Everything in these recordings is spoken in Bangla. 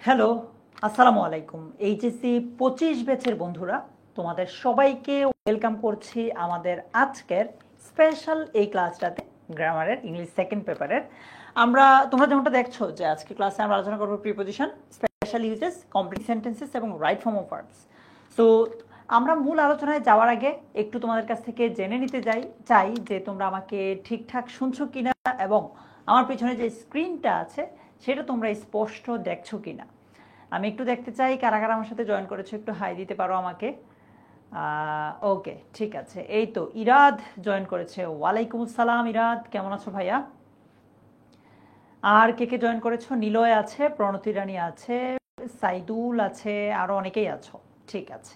হ্যালো, আসসালামু আলাইকুম। এইচএসসি 25 ব্যাচের বন্ধুরা, তোমাদের সবাইকে ওয়েলকাম করছি আমাদের আজকের স্পেশাল এই ক্লাসটাতে, গ্রামারের ইংলিশ সেকেন্ড পেপারের। তোমরা যেমনটা দেখছো যে আজকে ক্লাসে আমরা আলোচনা করবো preposition, special uses, complete sentences এবং right form of verbs. So আমরা মূল আলোচনায় যাওয়ার আগে একটু তোমাদের কাছ থেকে জেনে নিতে চাই যে তোমরা আমাকে ঠিকঠাক শুনছো কিনা এবং আমার পিছনে যে স্ক্রিনটা আছে সেটা তোমরা স্পষ্ট দেখছো কিনা। আমি একটু দেখতে চাই কারা কারা আমার সাথে জয়েন করেছো, একটু হাই দিতে পারো আমাকে। ওকে, ঠিক আছে। এই তো ইরাদ জয়েন করেছে। ওয়ালাইকুম আসসালাম ইরাদ, কেমন আছো ভাইয়া? আর কে কে জয়েন করেছো? নিলয় আছে, প্রণতি রানী আছে, সাইদুল আছে, আরো অনেকেই আছো। ঠিক আছে,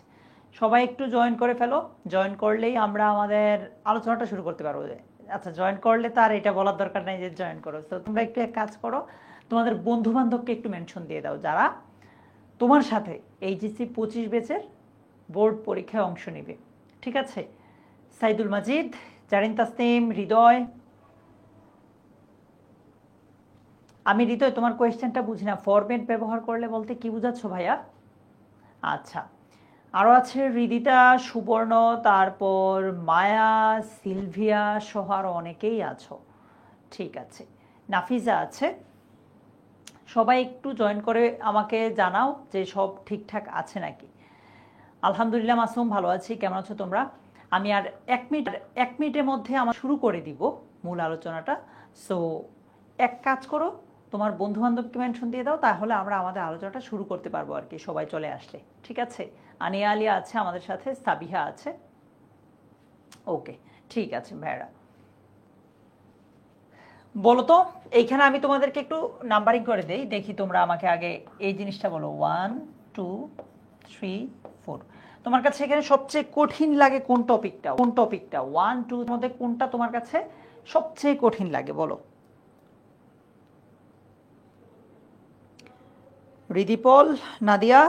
সবাই একটু জয়েন করে ফেলো। জয়েন করলেই আমরা আমাদের আলোচনাটা শুরু করতে পারবো। আচ্ছা, জয়েন করলে তো আর এটা বলার দরকার নাই যে জয়েন করো। তো তোমরা একটু এক কাজ করো, তোমাদের বন্ধু বান্ধবকে একটু মেনশন দিয়ে দাও যারা তোমার সাথে এইচএসসি 25 ব্যাচের বোর্ড পরীক্ষায় অংশ নেবে। ঠিক আছে, সাইদুল মাজিদ, জারিন তাসনিম, হৃদয়। আমি হৃদয় তোমার কোয়েশ্চেনটা বুঝি না, ফরম্যাট ব্যবহার করলে বলতে কি বুঝাচ্ছ ভাইয়া? আচ্ছা, আরও আছে হৃদিতা, সুবর্ণ, তারপর মায়া, সিলভিয়া সহ আরও অনেকেই আছো। ঠিক আছে, নাফিজা আছে। সবাই একটু জয়েন করে আমাকে জানাও যে সব ঠিকঠাক আছে নাকি। আলহামদুলিল্লাহ মাসুম, ভালো আছি। কেমন আছো তোমরা? আমি আর এক মিনিটের মধ্যে আমার শুরু করে দিব মূল আলোচনাটা। সো এক কাজ করো, তোমার বন্ধু বান্ধবকে মেনশন দিয়ে দাও, তাহলে আমরা আমাদের আলোচনাটা শুরু করতে পারবো আর কি, সবাই চলে আসলে। ঠিক আছে, আনিয়া আলিয়া আছে আমাদের সাথে, সাবিহা আছে। ওকে, ঠিক আছে ভাইরা, বলো তো। এইখানে আমি তোমাদেরকে একটু নাম্বারিং করে দেই, দেখি তোমরা আমাকে আগে এই জিনিসটা বলো। 1 2 3 4। তোমার কাছে এখানে সবচেয়ে কঠিন লাগে কোন টপিকটা? 1 2 এর মধ্যে কোনটা তোমার কাছে সবচেয়ে কঠিন লাগে বলো? রিদিপল, নাদিয়া,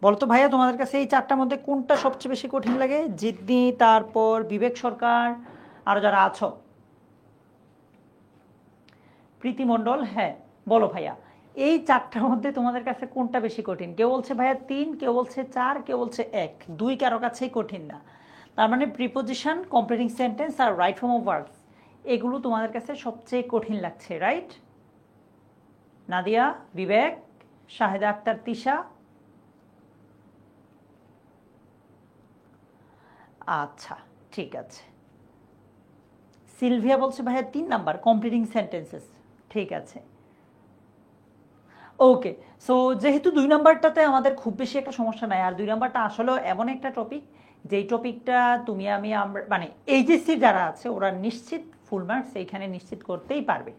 বলো তো ভাইয়া, তোমাদের কাছে এই চারটার মধ্যে কোনটা সবচেয়ে বেশি কঠিন লাগে? জিদ্দি, তারপর বিবেক সরকার, আরো যারা আছো। প্রীতি মণ্ডল, হ্যাঁ বলো ভাইয়া, এই চারটার মধ্যে তোমাদের কাছে কোনটা বেশি কঠিন? কেউ বলছে ভাইয়া 3, কেউ বলছে 4, কেউ বলছে 1, 2 কারো কাছেই কঠিন না। তার মানে প্রিপোজিশন, কমপ্লিটিং সেন্টেন্স আর রাইট ফর্ম অফ ভার্বস, এগুলো তোমাদের কাছে সবচেয়ে কঠিন লাগছে, রাইট? নাদিয়া, বিবেক, শাহেদা আক্তার, তিশা। আচ্ছা, ঠিক আছে। সিলভিয়া বলছে ভাইয়া 3 নাম্বার, কমপ্লিটিং সেন্টেন্সেস। ঠিক আছে, ওকে। সো যেহেতু 2 নাম্বারটাতে আমাদের খুব বেশি একটা সমস্যা নাই, আর 2 নাম্বারটা আসলে এমন একটা টপিক যেই টপিকটা তুমি আমি আমরা মানে এইচএসসি যারা আছে ওরা নিশ্চিত ফুল মার্কস এইখানে নিশ্চিত করতেই পারবে।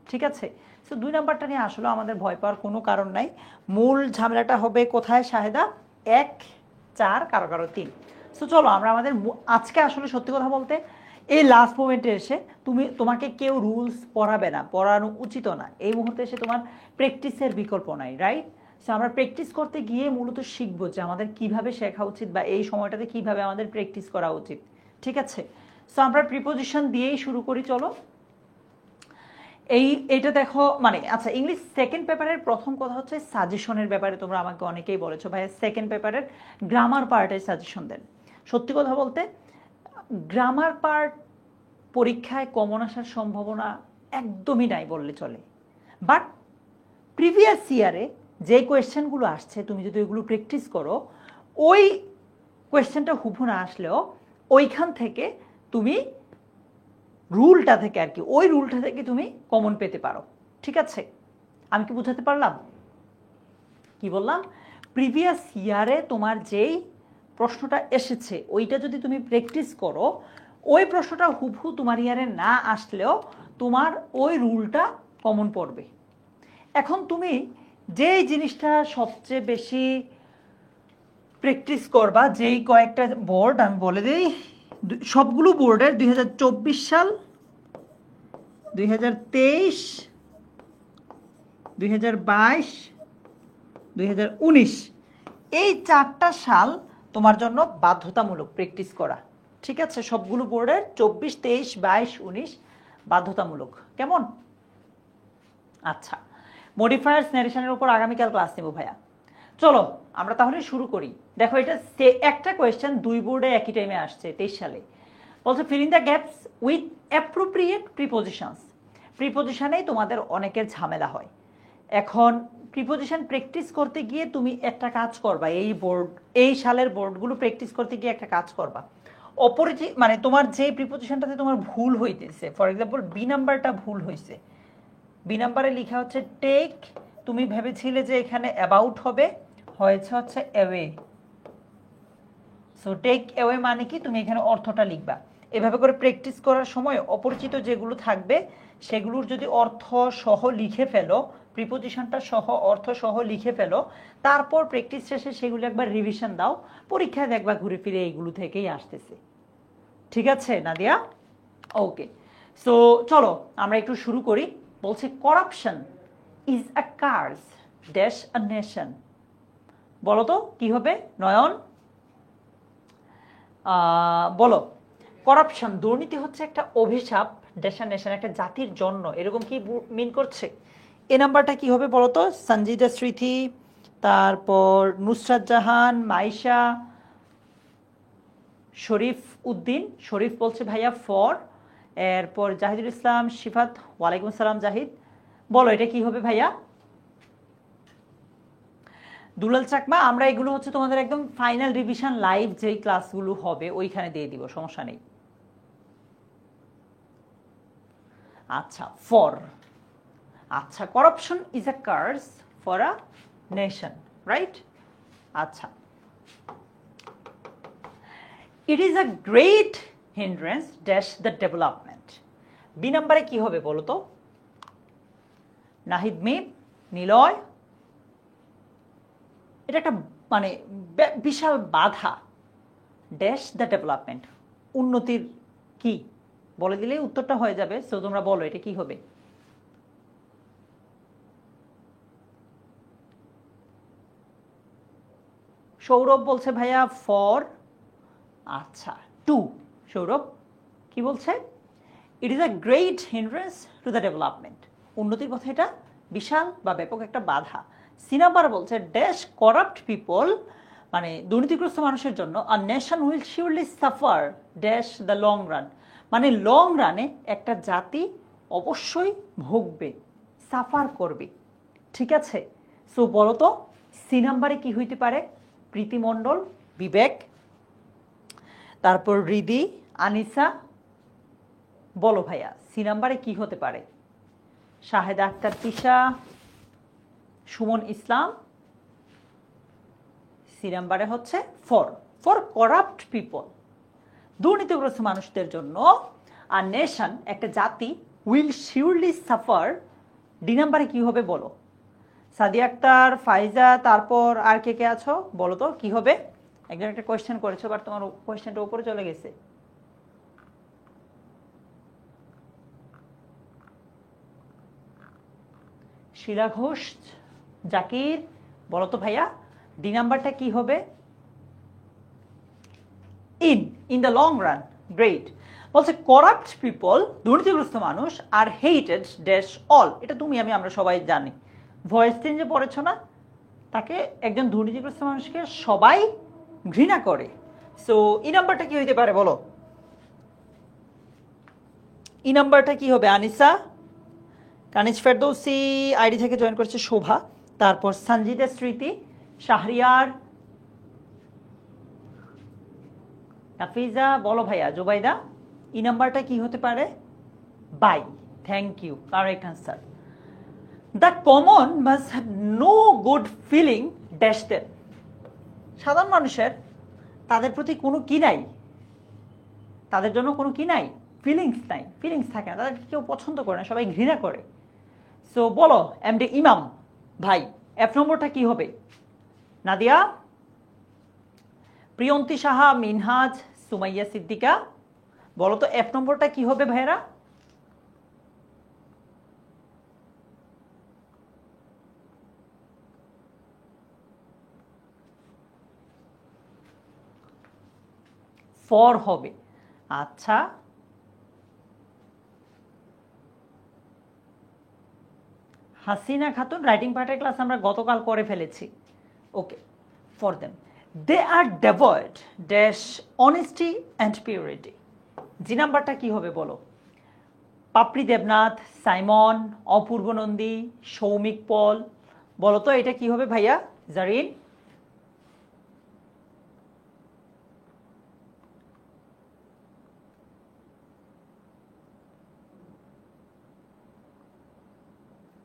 ঠিক আছে, সো 2 নাম্বারটা নিয়ে আসলে আমাদের ভয় পাওয়ার কোনো কারণ নাই। মূল ঝামেলাটা হবে কোথায় শাহেদা? 1 4, কারো কারো 3। সো চলো আমরা আমাদের আজকে আসলে সত্যি কথা বলতে এই লাস্ট মোমেন্টে এসে তোমাকে কেউ রুলস পড়াবে না, পড়ানো উচিত না। এই মুহূর্তে এসে তোমার প্র্যাকটিসের বিকল্প নাই, রাইট? সো আমরা প্র্যাকটিস করতে গিয়ে মূলত শিখবো যে আমাদের কিভাবে শেখা উচিত বা এই সময়টাতে কিভাবে আমাদের প্র্যাকটিস করা উচিত। ঠিক আছে, সো আমরা প্রিপোজিশন দিয়েই শুরু করি, চলো। এইটা দেখো, মানে আচ্ছা, ইংলিশ সেকেন্ড পেপারের প্রথম কথা হচ্ছে সাজেশনের ব্যাপারে। তোমরা আমাকে অনেকেই বলেছো ভাইয়া সেকেন্ড পেপারের গ্রামার পার্টে সাজেশন দেন। সত্যি কথা বলতে গ্রামার পার্ট পরীক্ষায় কমন আসার সম্ভাবনা একদমই নাই বললে চলে। বাট প্রিভিয়াস ইয়ারে যে কোয়েশ্চেনগুলো আসছে, তুমি যদি ওইগুলো প্র্যাকটিস করো, ওই কোয়েশ্চেনটা হুবহু না আসলেও ওইখান থেকে তুমি রুলটা থেকে আর কি, ওই রুলটা থেকে তুমি কমন পেতে পারো। ঠিক আছে, আমি কি বুঝাতে পারলাম? কি বললাম? প্রিভিয়াস ইয়ারে তোমার যেই প্রশ্নটা এসেছে ওইটা যদি তুমি প্র্যাকটিস করো, ওই প্রশ্নটা হুবহু তোমার ইয়ারে না আসলেও তোমার ওই রুলটা কমন পড়বে। এখন তুমি যেই জিনিসটা সবচেয়ে বেশি প্র্যাকটিস করবা, যেই কয়েকটা বোর্ড আমি বলে দিই, সবগুলো বোর্ডের 2024 সাল, 2023, 2022, 2019, এই 4টা সাল তোমার জন্য বাধ্যতামূলক প্র্যাকটিস করা। ঠিক আছে, সবগুলো বোর্ডের 24, 23, 22, 19 বাধ্যতামূলক। কেমন? আচ্ছা, মডিফায়ার্স ন্যারেশনের উপর আগামীকাল ক্লাস নেব ভাইয়া। চলো আমরা তাহলে শুরু করি। দেখো এটা একটা কোয়েশ্চেন দুই বোর্ডে একই টাইমে আসছে 23 সালে। বলছে fill in the gaps with appropriate prepositions. প্রিপোজিশনেই তোমাদের অনেকের ঝামেলা হয়। এখন প্রিপোজিশন প্র্যাকটিস করতে গিয়ে তুমি একটা কাজ করবা, এই সালের বোর্ডগুলো প্র্যাকটিস করতে গিয়ে একটা কাজ করবা। অপরিচিত মানে তোমার যে প্রিপোজিশনটাতে তোমার ভুল হইতেছে, ফর এক্সাম্পল বি নাম্বারটা ভুল হয়েছে, বি নাম্বারে লেখা হচ্ছে টেক, তুমি ভেবেছিলে যে এখানে অ্যাবাউট হবে, হয়েছে হচ্ছে অ্যাওয়ে। সো টেক অ্যাওয়ে মানে কি, তুমি এখানে অর্থটা লিখবা। এভাবে করে প্র্যাকটিস করার সময় অপরিচিত যেগুলো থাকবে সেগুলোর যদি অর্থ সহ লিখে ফেলো, প্রিপোজিশনটা সহ অর্থ সহ লিখে ফেলো, তারপর প্র্যাকটিস শেষে সেগুলো একবার রিভিশন দাও, পরীক্ষায় দেখবা ঘুরে ফিরে এইগুলো থেকেই আসতেছে। ঠিক আছে নাদিয়া? ওকে, সো চলো আমরা একটু শুরু করি। বলছে corruption is a curse dash a nation. বলো তো কি হবে নয়ন? বলো। করাপশন, দুর্নীতি হচ্ছে একটা অভিশাপ ড্যাশ আ নেশন, একটা জাতির জন্য, এরকম কি মিন করছে? এ নাম্বারটা কি হবে বলো তো? সঞ্জিদা স্মৃতি, তারপর নুসরাত জাহান, মাইশা, শরীফ উদ্দিন, শরীফ বলছে ভাইয়া ফর, এরপর জাহিদুল ইসলাম, শিফাত, ওয়ালাইকুম সালাম জাহিদ। বলো এটা কি হবে ভাইয়া? দুলাল চাকমা, আমরা এগুলো হচ্ছে তোমাদের একদম ফাইনাল রিভিশন লাইভ যেই ক্লাসগুলো হবে ওইখানে দিয়ে দিব, সমস্যা নেই। আচ্ছা ফর, আচ্ছা corruption is a curse for a nation, right? আচ্ছা, it is a great hindrance dash the development. B নাম্বারে কি হবে বলো তো? নাহিদ মিম, নিলয়, এটা একটা মানে বিশাল বাধা ড্যাশ দ্য ডেভেলপমেন্ট, উন্নতির কি বলে দিলেই উত্তরটা হয়ে যাবে। সো তোমরা বলো এটা কি হবে? সৌরভ বলছে ভাইয়া ফর, আচ্ছা টু। সৌরভ কি বলছে? ইট is a great hindrance to the development, উন্নতির পথে এটা বিশাল বা ব্যাপক একটা বাধা। সি নাম্বার বলছে ড্যাশ করাপ্ট পিপল, মানে দুর্নীতিগ্রস্ত মানুষের জন্য আ nation will surely suffer dash the long run, মানে লং রানে একটা জাতি অবশ্যই ভুগবে, সাফার করবে। ঠিক আছে, সো বলো তো সি নাম্বারে কি হইতে পারে? প্রীতি মণ্ডল, বিবেক, তারপর রিদি, আনিসা, বলো ভাইয়া সি নাম্বারে কি হতে পারে? শাহেদা আক্তার তিশা, সুমন ইসলাম, সি নাম্বারে হচ্ছে ফর, ফর করাপ্ট পিপল, দুর্নীতিগ্রস্ত মানুষদের জন্য, আর নেশন একটা জাতি, উইল শিওরলি সাফার, ডি নাম্বারে কি হবে বলো? সাদিয়া আক্তার, ফাইজা, তারপর আর কে কে আছো বলো তো কি হবে? একজন একটা কোয়েশ্চেন করেছো বাট তোমার কোয়েশ্চেনটা উপরে চলে গেছে। শিলা ঘোষ, জাকির, বলো তো ভাইয়া ডি নাম্বারটা কি হবে? In the long run, great. বলছে করাপ্ট পিপল, দুর্নীতিগ্রস্ত মানুষ, আর হেটেড ড্যাশ অল, এটা তুমি আমরা সবাই জানি। ভয়েস চেঞ্জে পড়েছো না? তাকে একজন দুর্নীতিগ্রস্ত মানুষকে সবাই ঘৃণা করে। সো ই নাম্বারটা কি হইতে পারে বলো? ই নাম্বারটা কি হবে? আনিসা, কানিজ ফেরদৌসি আইডি থেকে জয়েন করেছে শোভা, তারপর সঞ্জিদা স্মৃতি, শাহরিয়ার, নাফিজা, বলো ভাইয়া জুবাইদা ই নাম্বারটা কি হতে পারে? Bye, thank you, correct answer. The common must have no good feeling dash them, সাধারণ মানুষের তাদের প্রতি কোনো কি নাই, তাদের জন্য কোনো কি নাই, ফিলিংস নাই, ফিলিংস থাকে না, তাদেরকে কেউ পছন্দ করে না, সবাই ঘৃণা করে। সো বলো এমডি ইমাম ভাই এফ নম্বরটা কি হবে? নাদিয়া, প্রিয়ন্তী সাহা, মিনহাজ, সুমাইয়া সিদ্দিকা, বলো তো এফ নম্বরটা কি হবে ভাইরা? ফর হবে। আচ্ছা হাসিনা খাতুন রাইটিং পার্টের ক্লাস আমরা গতকাল করে ফেলেছি। Okay, for them they are devoid dash honesty and purity. G নাম্বারটা কি হবে বলো? পাপড়ি দেবনাথ, সাইমন, অপূর্ব নন্দী, সৌমিক পল, বলো তো এটা কি হবে ভাইয়া? জারিন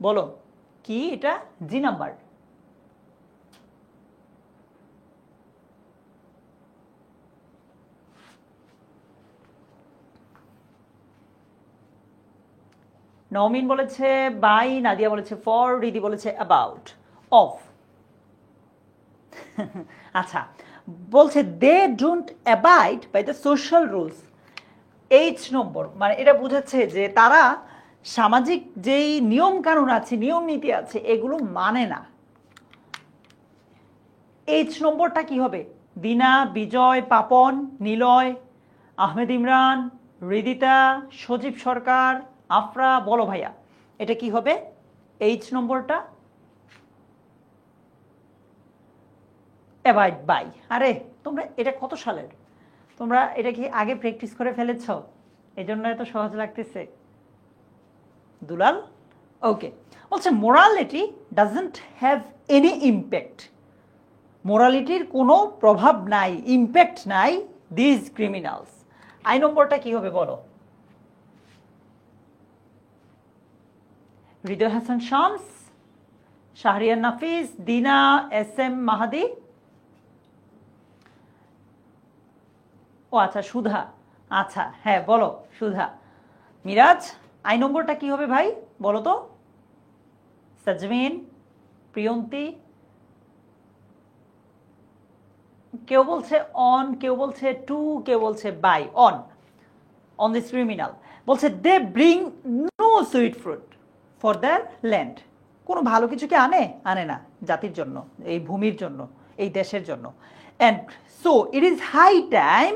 বলো কি এটা? G number. নওমিন বলেছে বাই, নাদিয়া বলেছে ফর, রিদি বলেছে অ্যাবাউট, অফ। আচ্ছা, বলছে they don't abide by the social rules. H নম্বর মানে এটা বোঝাচ্ছে যে তারা সামাজিক যেই নিয়ম কানুন আছে, নিয়ম নীতি আছে, এগুলো মানে না। এইচ নম্বরটা কি হবে? দিনা, বিজয়, পাপন, নিলয়, আহমেদ ইমরান, হৃদিতা, সজীব সরকার, আফরা, বলো ভাইয়া এটা কি হবে? এইচ নম্বরটা অ্যাভয়েড বাই। আরে তোমরা এটা কত সালের? তোমরা এটা কি আগে প্র্যাকটিস করে ফেলেছ? এই জন্য এত সহজ লাগতেছে দুলাল। ওকে, বলছে morality doesn't have any impact. মোরালিটির কোনো প্রভাব নাই, ইম্প্যাক্ট নাই দিস ক্রিমিনালস। আই নম্বরটা কি হবে বলো? হৃদয় হাসান শামস, শাহরিয়ার নাফিস, দিনা, এস এম মাহাদি, ও আচ্ছা সুধা। আচ্ছা হ্যাঁ বলো সুধা। মিরাজ, আই নম্বরটা কি হবে ভাই বলো তো? সাজমিন, প্রিয়ন্তী, কেউ বলছে অন, কেউ বলছে টু, কেউ বলছে by. On, on this criminal. বলছে they bring no sweet fruit for their land. কোনো ভালো কিছু কি আনে? আনে না জাতির জন্য, এই ভূমির জন্য, এই দেশের জন্য। And so it is high time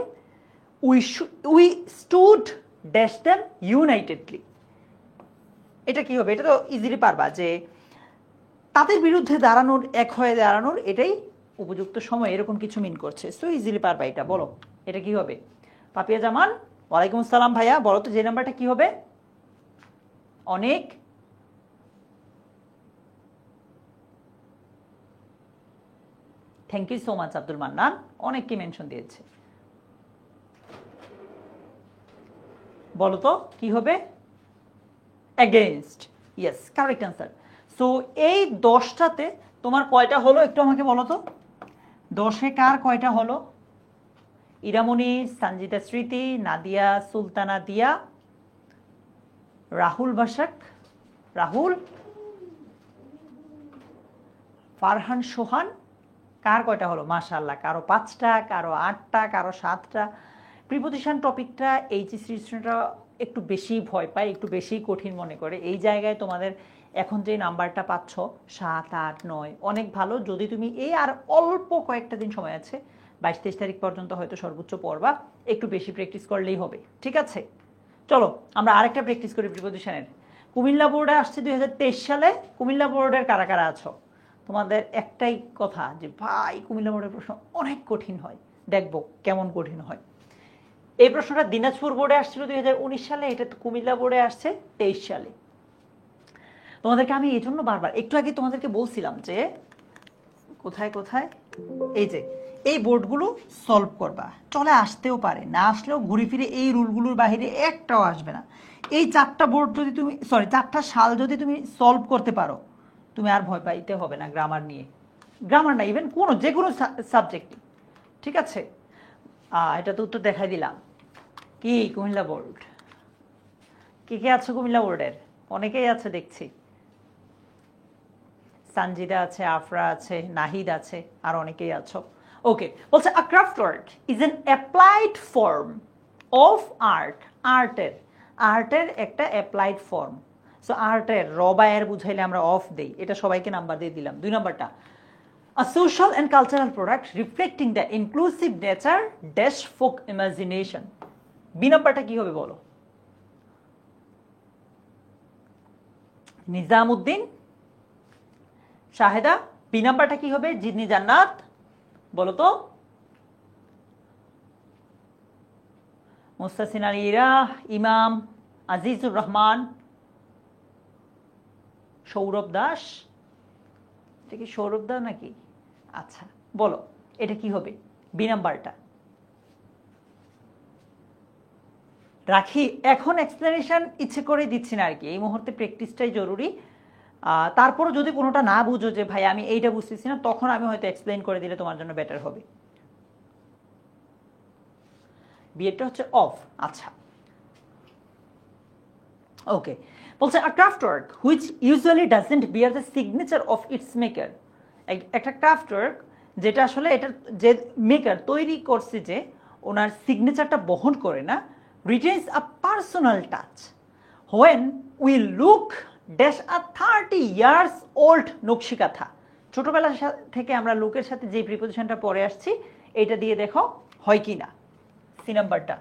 we stood dash them unitedly. এটা কি হবে? এটা তো ইজিলি পারবা যে তাদের বিরুদ্ধে দাঁড়ানোর, এক হয়ে দাঁড়ানোর এটাই উপযুক্ত সময়, এরকম কিছু মিন করছে। সো ইজিলি পারবা এটা। বলো এটা কি হবে? পাপিয়া জামান, ওয়ালাইকুম আসসালাম ভাইয়া, বলো তো যে নাম্বারটা কি হবে? অনেক, thank you so much Abdul Mannan, অনেককে মেনশন দিয়েছে। বলো তো কি হবে? Against, yes correct answer. So এই 10টাতে তোমার কয়টা হলো একটু আমাকে বলো তো? 10-এ কার কয়টা হলো? ইরামণি, সঞ্জিতা স্মৃতি, নাদিয়া সুলতানা দিয়া, রাহুল বাসাক, রাহুল, ফারহান সোহান, কার কয়টা হলো? মাশাআল্লাহ, কারো 5টা, কারো 8টা, কারো 7টা। প্রিপোজিশন টপিকটা এইচএসসি স্টুডেন্টরা একটু বেশি ভয় পায়, একটু বেশি কঠিন মনে করে। এই জায়গায় তোমাদের এখন যে নাম্বারটা পাচ্ছ 7, 8, 9 অনেক ভালো। যদি তুমি এই আর অল্প কয়েকটা দিন সময় আছে, 22-23 তারিখ পর্যন্ত হয়তো সর্বোচ্চ পড়বা, একটু বেশি প্র্যাকটিস করলেই হবে। ঠিক আছে, চলো আমরা আরেকটা প্র্যাকটিস করি প্রিপোজিশনের। কুমিল্লা বোর্ডে আসছে 2023 সালে। কুমিল্লা বোর্ডের কারা কারা আছো? তোমাদের একটাই কথা যে ভাই কুমিল্লা বোর্ডের প্রশ্ন অনেক কঠিন হয়, দেখবো কেমন কঠিন হয়। এই প্রশ্নটা দিনাজপুর বোর্ডে আসছিল 2019 সালে, এটা কুমিল্লা বোর্ডে আসছে 23 সালে। তোমাদেরকে আমি এই জন্য বারবার একটু আগে তোমাদেরকে বলছিলাম যে কোথায় কোথায় এই যে এই বোর্ডগুলো সলভ করবা, চলে আসতেও পারে, না আসলেও ঘুরে ফিরে এই রুলগুলোর বাইরে একটাও আসবে না। এই 4টা বোর্ড যদি তুমি 4টা সাল যদি তুমি সলভ করতে পারো, তুমি আর ভয় পাইতে হবে না গ্রামার নিয়ে। গ্রামার না, ইভেন কোনো যে কোনো সাবজেক্ট। ঠিক আছে, এটা তো উত্তর দেখাই দিলাম। কি কুমিল্লা বোর্ড, কে কে আছো কুমিল্লা বোর্ডের? অনেকেই আছে দেখছি। সানজিদা আছে, আফরা আছে, নাহিদ আছে, আর অনেকেই আছো। ওকে, বলছে a craft work is an applied form of art. আর্টের একটা অ্যাপ্লাইড ফর্ম। সো আর্টের রবায়ের বুঝাইলে আমরা অফ দেই, এটা সবাইকে নাম্বার দিয়ে দিলাম। 2 নাম্বারটা a social and cultural product reflecting the inclusive nature dash folk imagination। B নাম্বারটা কি হবে বলো? নিজামউদ্দিন, শাহেদা বি নাম্বারটা কি হবে? জিদনি জান্নাত, বলো তো। মুস্তাসিন আলী ইরা, ইমাম, আজিজুর রহমান, সৌরভ দাস। এটা কি সৌরভ দা নাকি? আচ্ছা বলো এটা কি হবে বি নাম্বারটা? রাখি, এখন এক্সপ্লেনেশন ইচ্ছে করে দিচ্ছি না আর কি, এই মুহূর্তে প্র্যাকটিসটাই জরুরি। তারপরও যদি কোনোটা না বুঝো যে ভাই আমি এইটা বুঝতেছি না, তখন আমি হয়তো এক্সপ্লেন করে দিলে তোমার জন্য বেটার হবে। বিয়েটা হচ্ছে অফ। আচ্ছা ওকে, বলছে a craft work which usually doesn't bear the signature of its maker. একটা ক্রাফট ওয়ার্ক যেটা আসলে এটা যে মেকার তৈরি করছে যে ওনার সিগনেচারটা বহন করে না, retains a personal touch when we look dash a 30 years old nakshikantha. ছোটবেলা থেকে আমরা লুকের সাথে যে প্রিপোজিশনটা পরে আসছি এটা দিয়ে দেখো হয় কি না। সি নাম্বারটা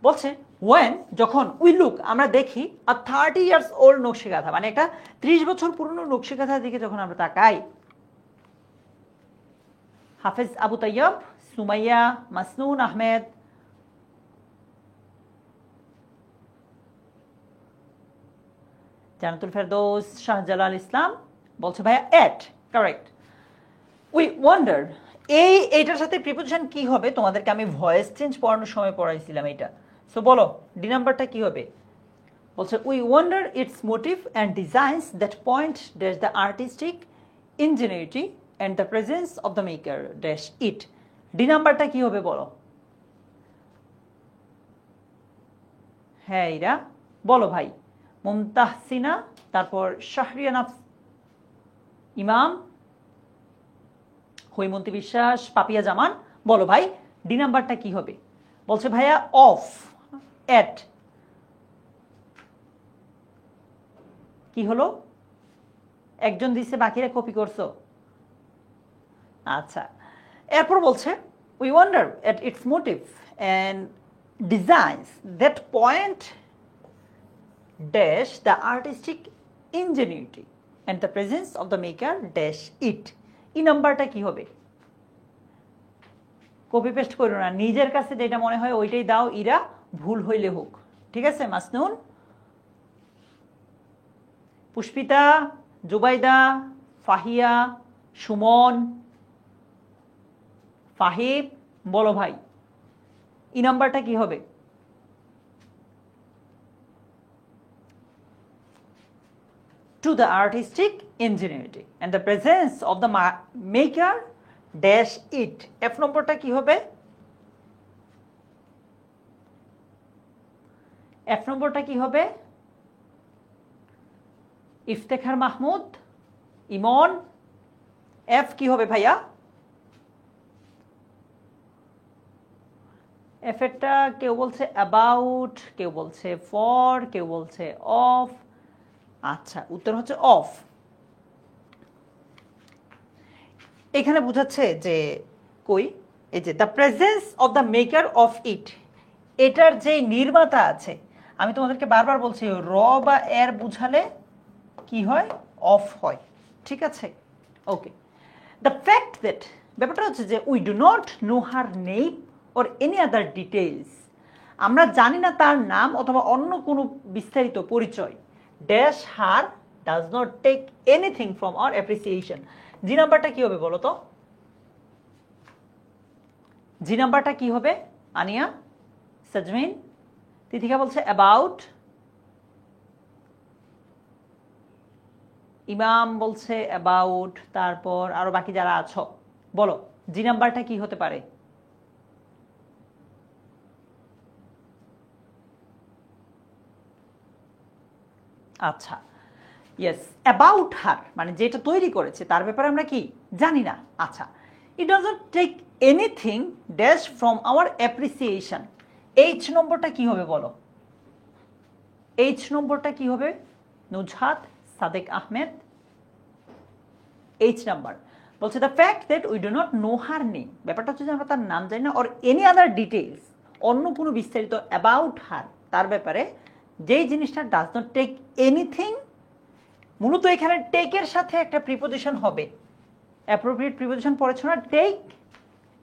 বলছে ওয়েন, যখন, উই লুক আমরা দেখি, আর 30 ইয়ার্স ওল্ড নকশিকাথা মানে একটা 30 বছর পুরনো নকশিকাথার দিকে যখন আমরা তাকাই। হাফেজ আবু তাইয়ব, সুমাইয়া, মাসনুন আহমেদ, জানাতুল ফেরদৌস, শাহজালাল ইসলাম বলছে ভাইয়া এট কারেক্ট। উই ওয়ান্ডার, এইটার সাথে প্রিপোজিশন কি হবে তোমাদেরকে আমি ভয়েস চেঞ্জ পড়ানোর সময় পড়াইছিলাম এটা। সো বলো ডি নাম্বারটা কি হবে? বলছে we wonder its motive and designs that point dash the artistic ingenuity and the presence of the maker dash it. D নাম্বারটা কি হবে বলো? হ্যাঁ ইরা বলো ভাই। মুমতাহসিনা, তারপর শাহরিয়ান ইমাম, হৈমন্তী বিশ্বাস, পাপিয়া জামান, বলো ভাই ডি নাম্বারটা কি হবে? বলছে ভাইয়া অফ এট। কি হলো? একজন দিচ্ছে বাকিরা কপি করছো। আচ্ছা এরপর বলছে we wonder at its motive and designs that point dash the artistic ingenuity and the presence of the maker dash it. E নাম্বারটা কি হবে? কপি পেস্ট করো না, নিজের কাছে যেটা মনে হয় ওইটাই দাও ইরা, ভুল হইলে হোক। ঠিক আছে মাসনুন, পুষ্পিতা, জুবাইদা, ফাহিয়া, সুমন, ফাহিব, বলো ভাই ই নাম্বারটা কি হবে? To the artistic ingenuity and the presence of the maker dash it. F নম্বরটা কি হবে? F নম্বরটা কি হবে? ইফতেখার মাহমুদ, ইমন, F কি হবে ভাইয়া? F এরটা কেউ বলছে অ্যাবাউট, কেউ বলছে ফর, কেউ বলছে অফ। আচ্ছা উত্তর হচ্ছে অফ। এখানে বোঝাচ্ছে যে কই এই যে the presence of the maker of it, এটার যে নির্মাতা আছে, আমি তোমাদেরকে বারবার বলছি র বা এর বুঝালে কি হয়? অফ হয়। ঠিক আছে ওকে। দ্য ফ্যাক্ট দ্যাট, ব্যাপারটা হচ্ছে যে we do not know her name or any other details, আমরা জানি না তার নাম অথবা অন্য কোনো বিস্তারিত পরিচয়। Dash her does not take anything from our appreciation. G নাম্বারটা কি হবে বলো তো? জি নাম্বারটা কি হবে? আনিয়া, সাজমিন, তিথিকা বলছে অ্যাবাউট, ইমাম বলছে অ্যাবাউট, তারপর আরো বাকি যারা আছো বলো জি নাম্বারটা কি হতে পারে? আচ্ছা ইয়েস, অ্যাবাউট হার মানে যেটা তৈরি করেছে তার ব্যাপারে আমরা কি জানি না। আচ্ছা it doesn't take anything dash from our appreciation. H নম্বরটা কি হবে বলো? এইচ নম্বরটা কি হবে? নুজহাত, সাদেক আহমেদ, এইচ নাম্বার বলছে the fact that we do not know her name, ব্যাপারটা হচ্ছে যে আমরা তার নাম জানি না, অর এনি আদার ডিটেলস, অন্য কোনো বিস্তারিত অ্যাবাউট হার তার ব্যাপারে, যেই জিনিসটা ডাজ নট টেক এনিথিং মূলত এখানে টেকের সাথে একটা প্রিপোজিশন হবে। অ্যাপ্রোপ্রিয়েট প্রিপোজিশন পড়েছো না, টেক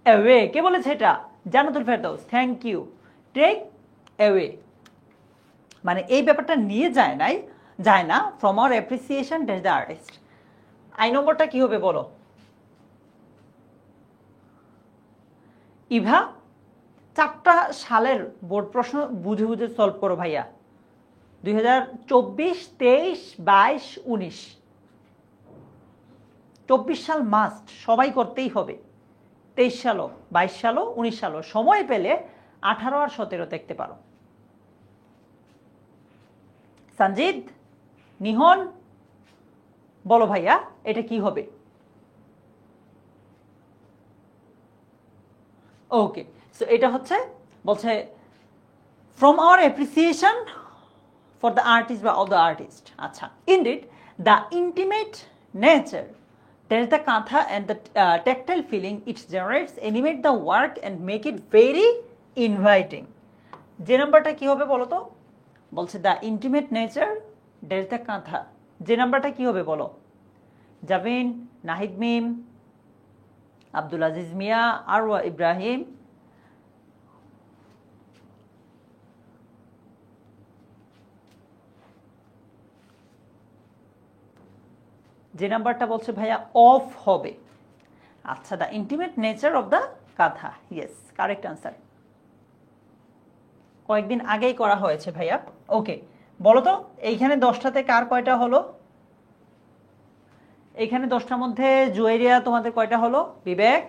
অ্যাওয়ে। কে বলেছে এটা? Jannatul Ferdous, thank you. Take away মানে এই ব্যাপারটা নিয়ে যায় না from our appreciation dash the artist. I নম্বরটা কি হবে বলো? ইভা 4টা সালের বোর্ড প্রশ্ন বুঝে বুঝে সলভ করো ভাইয়া। 2024, 23, 22, 19। 24 সাল মাস্ট, সবাই করতেই হবে। 23 সালও, 22 সালও, 19 সালও, সময় পেলে 18 আর 17 দেখতে পারো। সঞ্জিদ, নিহন, বলো ভাইয়া এটা কি হবে? ওকে, সো এটা হচ্ছে বলছে from our appreciation for the artist বা অফ দ্য আর্টিস্ট। আচ্ছা, indeed the intimate nature that the kantha and the tactile feeling it generates animate the work and make it very inviting। যে নাম্বারটা কি হবে বলো তো? বলছে the intimate nature that the কাঁথা। যে নাম্বারটা কি হবে বলো? জাবিন, নাহিদ মিম, আব্দুল আজিজ মিয়া, আরওয়া ইব্রাহিম, যে নাম্বারটা বলছে ভাইয়া অফ হবে। আচ্ছা, the intimate nature of the কাঁথা, ইয়েস কারেক্ট আনসার। কয়েকদিন আগেই করা হয়েছে ভাইয়া। ওকে, বলো তো এইখানে 10টাতে কার কয়টা হলো? এইখানে 10টার মধ্যে জুয়েরিয়া তোমাদের কয়টা হলো? বিবেক,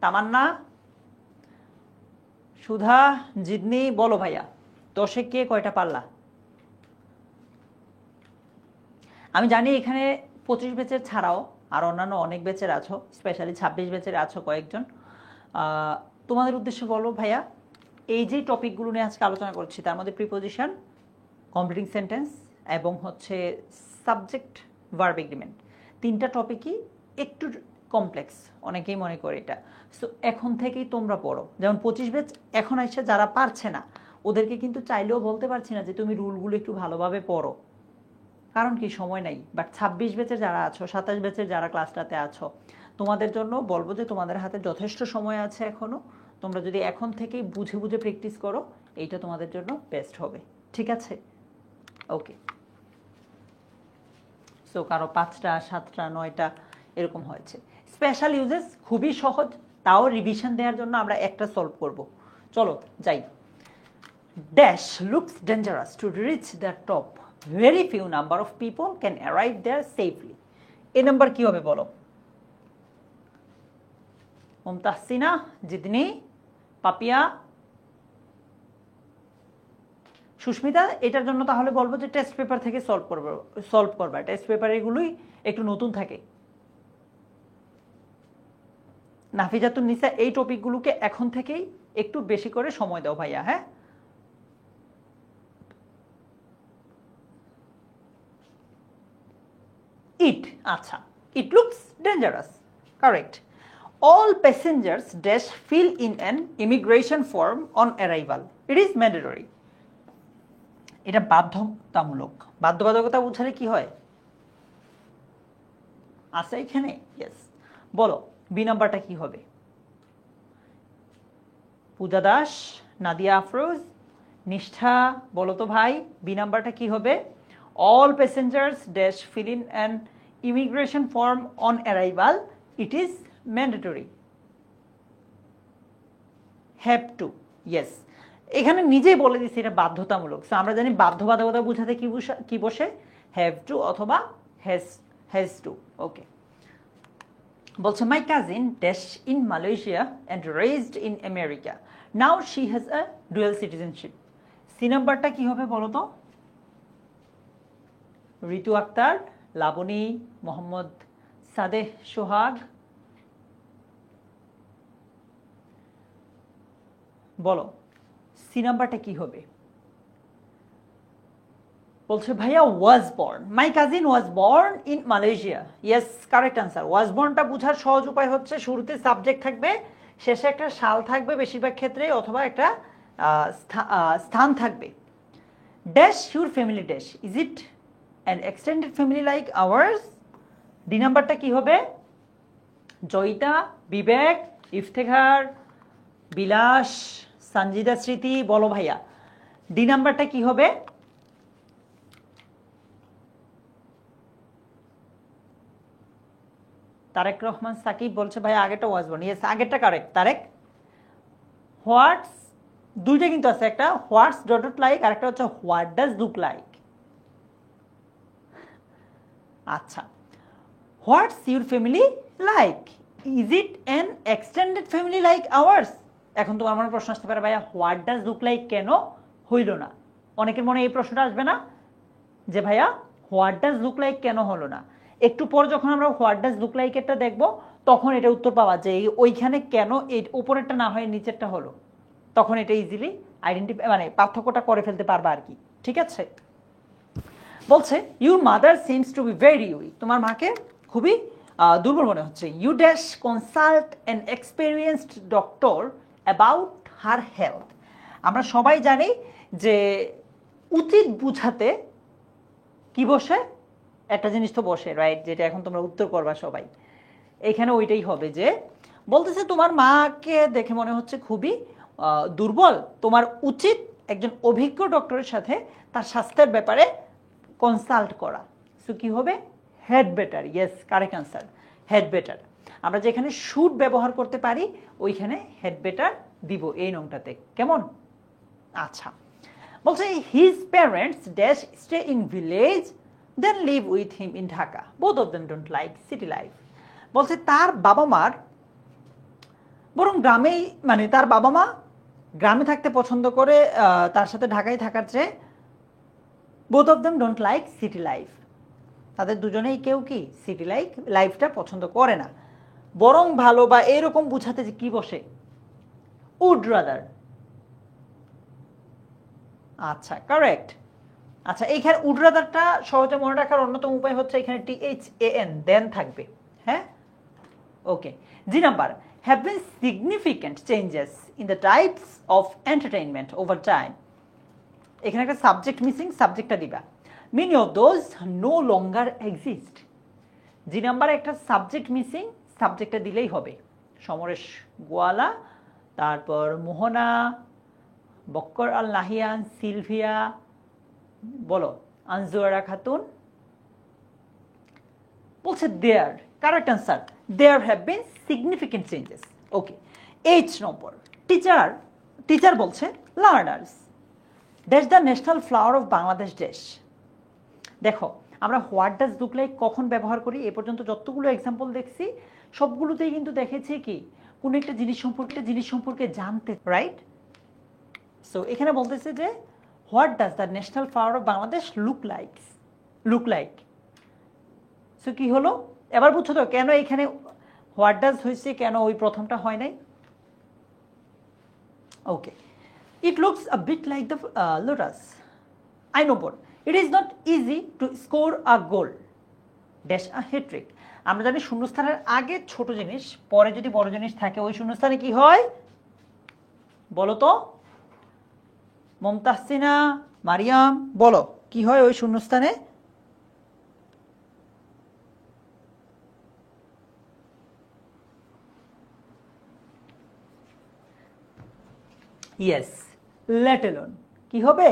তামান্না, সুধা, জিদনি, বলো ভাইয়া 10-এ কে কয়টা পারলা? আমি জানি এখানে 25 ব্যাচের ছাড়াও আর অন্যান্য অনেক ব্যাচের আছো, স্পেশালি 26 ব্যাচের আছো কয়েকজন। তোমাদের উদ্দেশ্যে বলো ভাইয়া, এই যে টপিকগুলো নিয়ে আজকে আলোচনা করছি তার মধ্যে প্রিপোজিশন, কমপ্লিটিং সেন্টেন্স এবং হচ্ছে সাবজেক্ট ভার্ব এগ্রিমেন্ট, 3টা টপিকই একটু কমপ্লেক্স, অনেকেই মনে করে এটা। সো এখন থেকেই তোমরা পড়ো। যেমন 25 ব্যাচ এখন এসে যারা পারছে না ওদেরকে কিন্তু চাইলেও বলতে পারছি না যে তুমি রুলগুলো একটু ভালোভাবে পড়ো, কারণ কি সময় নাই। বাট 26 ব্যাচের যারা আছো, 27 ব্যাচের যারা ক্লাসটাতে আছো, তোমাদের জন্য বলবো যে তোমাদের হাতে যথেষ্ট সময় আছে এখনো। তোমরা যদি এখন থেকেই বুঝে বুঝে প্র্যাকটিস করো, এইটা তোমাদের জন্য বেস্ট হবে। ঠিক আছে? ওকে, সো কারো 5টা, 7টা, 9টা এরকম হয়েছে। স্পেশাল ইউজেস খুবই সহজ, তাও রিভিশন দেওয়ার জন্য আমরা একটা সলভ করব। চলো যাই। Dash looks dangerous to reach the top, very few number of people can arrive there safely. A number কি হবে বলো? মুমতাহসিনা, জিদনি, পাপিয়া, সুস্মিতা। এটার জন্য তাহলে বলবো যে টেস্ট পেপার থেকে সলভ করবা। টেস্ট পেপার এগুলোই একটু নতুন থাকে। নাফিজাতুন নিসা, এই টপিকগুলোকে এখন থেকেই একটু বেশি করে সময় দাও ভাইয়া। হ্যাঁ, ইট, আচ্ছা, it looks dangerous, correct. All passengers dash fill in an immigration form on arrival, it is mandatory. এটা বাধ্যতামূলক। বাধ্যবাধকতা বুঝালে কি হয়? আছে এখানে, ইয়েস। বলো বি নাম্বারটা কি হবে? পূজা দাস, নাদিয়া আফরোজ, নিষ্ঠা, বলো তো ভাই বি নাম্বারটা কি হবে? All passengers dash fill in an immigration form on arrival, it is mandatory. Have to, yes. এখানে নিজেই বলে দিচ্ছি এটা বাধ্যতামূলক। সো আমরা জানি বাধ্যবাধকতা বুঝাতে কি বসে? হ্যাভ টু অথবা হ্যাজ টু। ওকে, বলছে my cousin dash in Malaysia and raised in America, now she has a dual citizenship. C নাম্বারটা কি হবে বলো তো? ঋতু আক্তার, লাবণী, মোহাম্মদ সাদেহ সোহাগ, বলো সি নাম্বারটা কি হবে? বলছে ভাইয়া was born, my cousin was born in Malaysia. Yes, correct answer. Was বর্নটা বোঝার সহজ উপায় হচ্ছে শুরুতে সাবজেক্ট থাকবে, শেষে একটা সাল থাকবে বেশিরভাগ ক্ষেত্রে, অথবা একটা স্থান থাকবে। Dash your family dash, is it and extended family like hours. D নাম্বারটা কি হবে? জয়িতা, বিবেক, ইফতেখার, বিলাস, সঞ্জিদা, স্মৃতি, বলো ভাইয়া ডি নাম্বারটা কি হবে? তারেক রহমান সাকিব বলছে ভাই আগেরটা ওয়াজ বন। ইয়েস, আগেরটা কারেক্ট তারেক। হোয়াটস, দুইটা কিন্তু আছে, একটা হোয়াটস ডট ডট লাইক আর একটা হচ্ছে হোয়াট ডাজ লুক লাইক। আচ্ছা, what's your family like, is it an extended family like hours? এখন তোমার মনে প্রশ্ন আসতে পারে ভাইয়া হোয়াট ডাজ লুক লাইক কেন হইল না? অনেকের মনে এই প্রশ্নটা আসবে না যে ভাইয়া হোয়াট ডাজ লুক লাইক কেন হলো না? একটু পর যখন আমরা হোয়াট ডাজ লুক লাইক এটা দেখবো তখন এটা উত্তর পাওয়া যায় ওইখানে কেন এই উপরেরটা না হয় নিচেরটা হলো, তখন এটা ইজিলি আইডেন্টিফাই মানে পার্থক্যটা করে ফেলতে পারবা আর কি। ঠিক আছে, বলছে your mother seems to be very weak, তোমার মাকে খুবই দুর্বল মনে হচ্ছে। You dash consult an experienced doctor about her health. আমরা সবাই জানি যে উচিত বুঝাতে কি বসে, একটা জিনিস তো বসে, রাইট, যেটা এখন তোমরা উত্তর করবা সবাই। এখানে ওইটাই হবে যে বলতেছে তোমার মাকে দেখে মনে হচ্ছে খুবই দুর্বল, তোমার উচিত একজন অভিজ্ঞ ডক্টরের সাথে তার স্বাস্থ্যের ব্যাপারে কনসাল্ট করা। সো কি হবে? Head better. Yes, correct answer, head better. আমরা যেখানে শুড ব্যবহার করতে পারি ওইখানে হেড বেটার দিব এই নংটাতে। কেমন? আচ্ছা, বলছে his parents dash stay in village then live with him in Dhaka, both of them don't like city life. বলছে তার বাবা মার বরং গ্রামেই, মানে তার বাবা মা গ্রামে থাকতে পছন্দ করে তার সাথে ঢাকায় থাকার চেয়ে both of them don't like city life, তাদের দুজনেই কেউ কি সিটি লাইফটা পছন্দ করে না, বরং ভালো বা এরকম বুঝাতে যে কি বসে উড রাদার। আচ্ছা, কারেক্ট। আচ্ছা, এইখানে উড রাদারটা সহজে মনে রাখার অন্যতম উপায় হচ্ছে এখানে THAN দেন থাকবে। হ্যাঁ, ওকে। G number, have been significant changes in the types of entertainment over time. এখানে একটা সাবজেক্ট মিসিং, সাবজেক্টটা দিবা। Many of those no longer exist. জি নাম্বারে একটা সাবজেক্ট মিসিং, সাবজেক্টটা দিলেই হবে। সমরেশ গোয়ালা, তারপর মোহনা, বক্কর আল নাহিয়ান, সিলভিয়া, বলো আনজুয়ারা খাতুন। বলছে there, correct answer, there have been significant changes. Okay, H number, teacher, teacher বলছে learners dash the national flower of Bangladesh dash. দেখো আমরা হোয়াট ডাজ লুক লাইক কখন ব্যবহার করি, এ পর্যন্ত যতগুলো এক্সাম্পল দেখছি সবগুলোতেই কিন্তু দেখেছি কি কোন একটা জিনিস সম্পর্কে জানতে, রাইট? সো এখানে বলতেছে যে what does the national flower of Bangladesh look like. So কি হলো এবার বুঝছো তো কেন এখানে হোয়াট ডাজ হয়েছে, কেন ওই প্রথমটা হয় নাই? Okay, it looks a bit like the lotus. I no board, it is not easy to score a goal dash a hat-trick. আমরা জানি শূন্যস্থানের আগে ছোট জিনিস, পরে যদি বড় জিনিস থাকে ওই শূন্যস্থানে কি হয় বলো তো? মমতাহসিনা, মারিয়াম, বলো কি হয় ওই শূন্যস্থানে? Yes, let alone. কি হবে?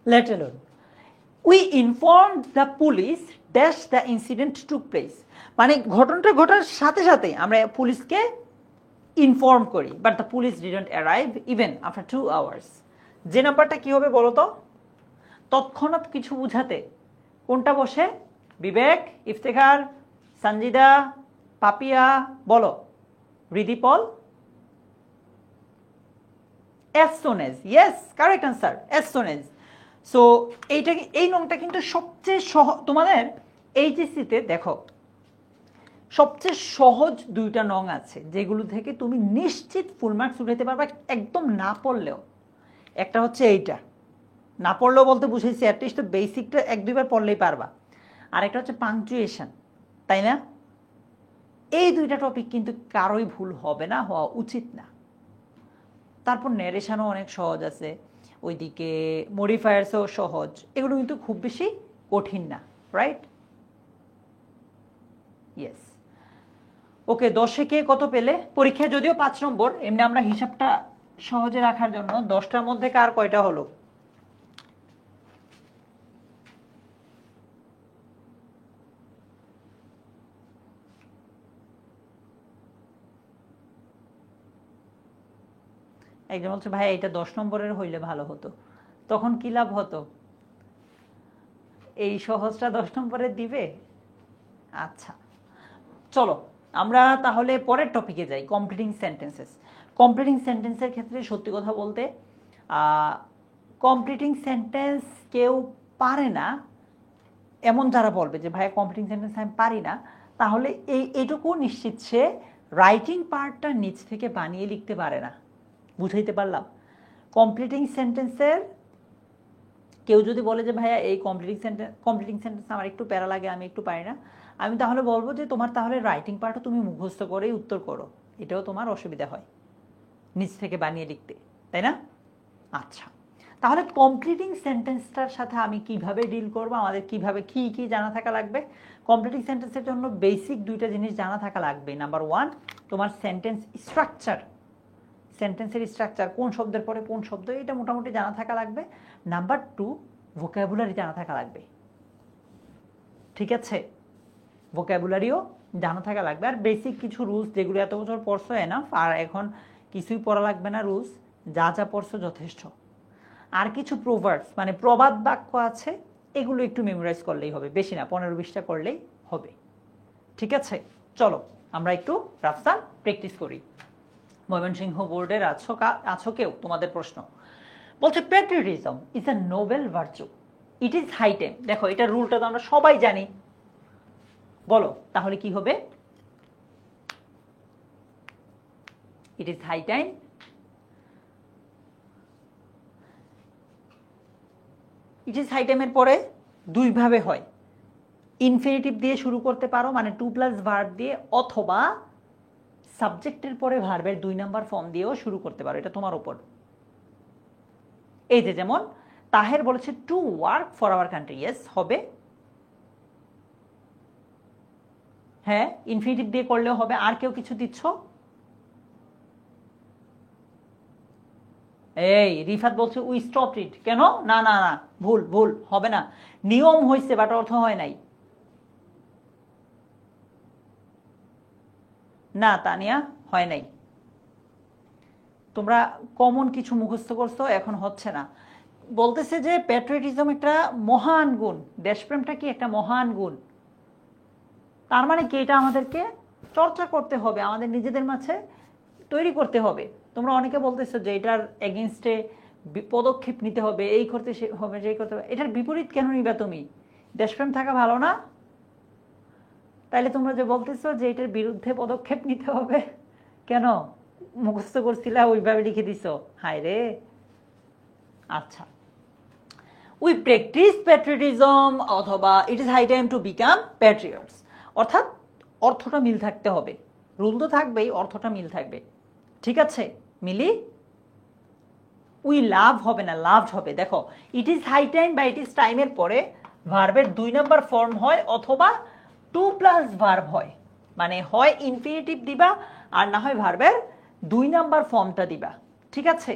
Let alone. We informed the police dash the incident took place. মানে ঘটনাটা ঘটার সাথে সাথে আমরা পুলিশকে ইনফর্ম করি, but the police didn't arrive even after 2 hours। যে নাম্বারটা কি হবে বলো তো? তৎক্ষণাৎ কিছু বুঝাতে কোনটা বসে? বিবেক, ইফতেখার, সঞ্জিদা, পাপিয়া, বলো রিদিপল। as soon as, yes, correct answer, as soon as। So এইটা, এই নংটা কিন্তু সবচেয়ে তোমাদের এইচএসসিতে দেখো সবচেয়ে সহজ দুইটা নং আছে যেগুলো থেকে তুমি নিশ্চিত ফুল মার্কস উঠাইতে পারবা একদম না পড়লেও। একটা হচ্ছে এইটা, না পড়লেও বলতে বুঝেছি অ্যাটলিস্ট তো বেসিকটা 1-2 বার পড়লেই পারবা। আর একটা হচ্ছে পাংচুয়েশন, তাই না? এই দুইটা টপিক কিন্তু কারোই ভুল হবে না, হওয়া উচিত না। তারপর ন্যারেশনও অনেক সহজ আছে, ওইদিকে মডিফায়ার্সও সহজ, এগুলো কিন্তু খুব বেশি কঠিন না। রাইট? ইয়েস। ওকে, 10-এ কে কত পেলে? পরীক্ষায় যদিও 5 নম্বর, এমনি আমরা হিসাবটা সহজে রাখার জন্য 10টার মধ্যে কার কয়টা হলো? একজন বলছে ভাই এটা 10 নম্বরের হইলে ভালো হতো, তখন কি লাভ হতো? এই সহজটা 10 নম্বরের দিবে? আচ্ছা, চলো আমরা তাহলে পরের টপিকে যাই, কমপ্লিটিং সেন্টেন্সেস। কমপ্লিটিং সেন্টেন্সের ক্ষেত্রে সত্যি কথা বলতে কমপ্লিটিং সেন্টেন্স কেউ পারে না এমন যারা বলবে যে ভাই কমপ্লিটিং সেন্টেন্স আমি পারি না, তাহলে এইটুকু নিশ্চিত সে রাইটিং পার্টটা নিচ থেকে বানিয়ে লিখতে পারে না। বুঝাইতে পারলাম? কমপ্লিটিং সেন্টেন্সের কেউ যদি বলে যে ভাইয়া এই কমপ্লিটিং সেন্টেন্স আমার একটু প্যারা লাগে, আমি একটু পারি না, আমি তাহলে বলবো যে তোমার তাহলে রাইটিং পার্টও তুমি মুখস্থ করেই উত্তর করো, এটাও তোমার অসুবিধা হয় নিচ থেকে বানিয়ে লিখতে, তাই না? আচ্ছা, তাহলে কমপ্লিটিং সেন্টেন্সটার সাথে আমি কিভাবে ডিল করব, আমাদের কিভাবে কি কি জানা থাকা লাগবে? কমপ্লিটিং সেন্টেন্সের জন্য বেসিক 2টা জিনিস জানা থাকা লাগবে। নাম্বার 1, তোমার সেন্টেন্স স্ট্রাকচার, সেন্টেন্সের স্ট্রাকচার, কোন শব্দের পরে কোন শব্দ, এটা মোটামুটি জানা থাকা লাগবে। নাম্বার 2, ভোকাবুলারি জানা থাকা লাগবে। ঠিক আছে, ভোকাবুলারিও জানা থাকা লাগবে। আর বেসিক কিছু রুলস যেগুলো এত বছর পড়ছো এনাফ, আর এখন কিছুই পড়া লাগবে না, রুলস যা যা পড়ছো যথেষ্ট। আর কিছু প্রোভার্বস মানে প্রবাদ বাক্য আছে, এগুলো একটু মেমোরাইজ করলেই হবে, বেশি না, 15-20টা করলেই হবে। ঠিক আছে, চলো আমরা একটু রাফসান প্র্যাকটিস করি। ময়মনসিংহ বোর্ডের আছো কেউ? তোমাদের প্রশ্ন বলছে patriotism is a noble virtue, it is high time. দেখো এটা রুলটা তো আমরা সবাই জানি, বলো তাহলে কি হবে? It is high time, it is high টাইমের পরে দুইভাবে হয়, ইনফিনিটিভ দিয়ে শুরু করতে পারো মানে 2+ ভার্ব দিয়ে, অথবা সাবজেক্টের পরে ভার্বের 2 নাম্বার ফর্ম দিয়েও শুরু করতে পারো, এটা তোমার উপর। এই যে যেমন তাহের বলেছে to work for our country, yes হবে। হ্যাঁ, ইনফিনিটিভ দিয়ে করলেও হবে। আর কেউ কিছু দিচ্ছ? এই রিফাত বলছে উই স্টপ ইট, কেন? না না না, ভুল ভুল, হবে না, নিয়ম হয়েছে বাট অর্থ হয় নাই। না তানিয়া, হয় নাই। তোমরা কমন কিছু মুখস্থ করছো, এখন হচ্ছে না। বলতেছে যে প্যাট্রিয়টিজম একটা মহান গুণ, দেশপ্রেমটা কি একটা মহান গুণ, তার মানে কি এটা আমাদেরকে চর্চা করতে হবে, আমাদের নিজেদের মাঝে তৈরি করতে হবে। তোমরা অনেকে বলতেছো যে এটার এগেনস্টে পদক্ষেপ নিতে হবে, এই করতে হবে, যে করতে হবে, এটার বিপরীত কেন নিবা তুমি? দেশপ্রেম থাকা ভালো না? তাইলে তোমরা যে বলতেছো যে এটার বিরুদ্ধে পদক্ষেপ নিতে হবে, কেন? মুখস্থ করছিলা, ওইভাবে লিখে দিছো, হায় রে। আচ্ছা, উই প্র্যাকটিস প্যাট্রিয়টিজম অথবা it is high time to become patriots, অর্থাৎ অর্থটা মিল থাকতে হবে, রুল তো থাকবেই, অর্থটা মিল থাকবে। ঠিক আছে মিলি? উই লাভ হবে না, লাভড হবে। দেখো ইট ইজ হাই টাইম বা ইট ইজ টাইমের পরে ভার্বের 2 নাম্বার ফর্ম হয় অথবা 2+ ভার্ব হয়, মানে হয় ইনফিনিটিভ দিবা আর না হয় ভার্বের 2 নাম্বার ফর্মটা দিবা। ঠিক আছে,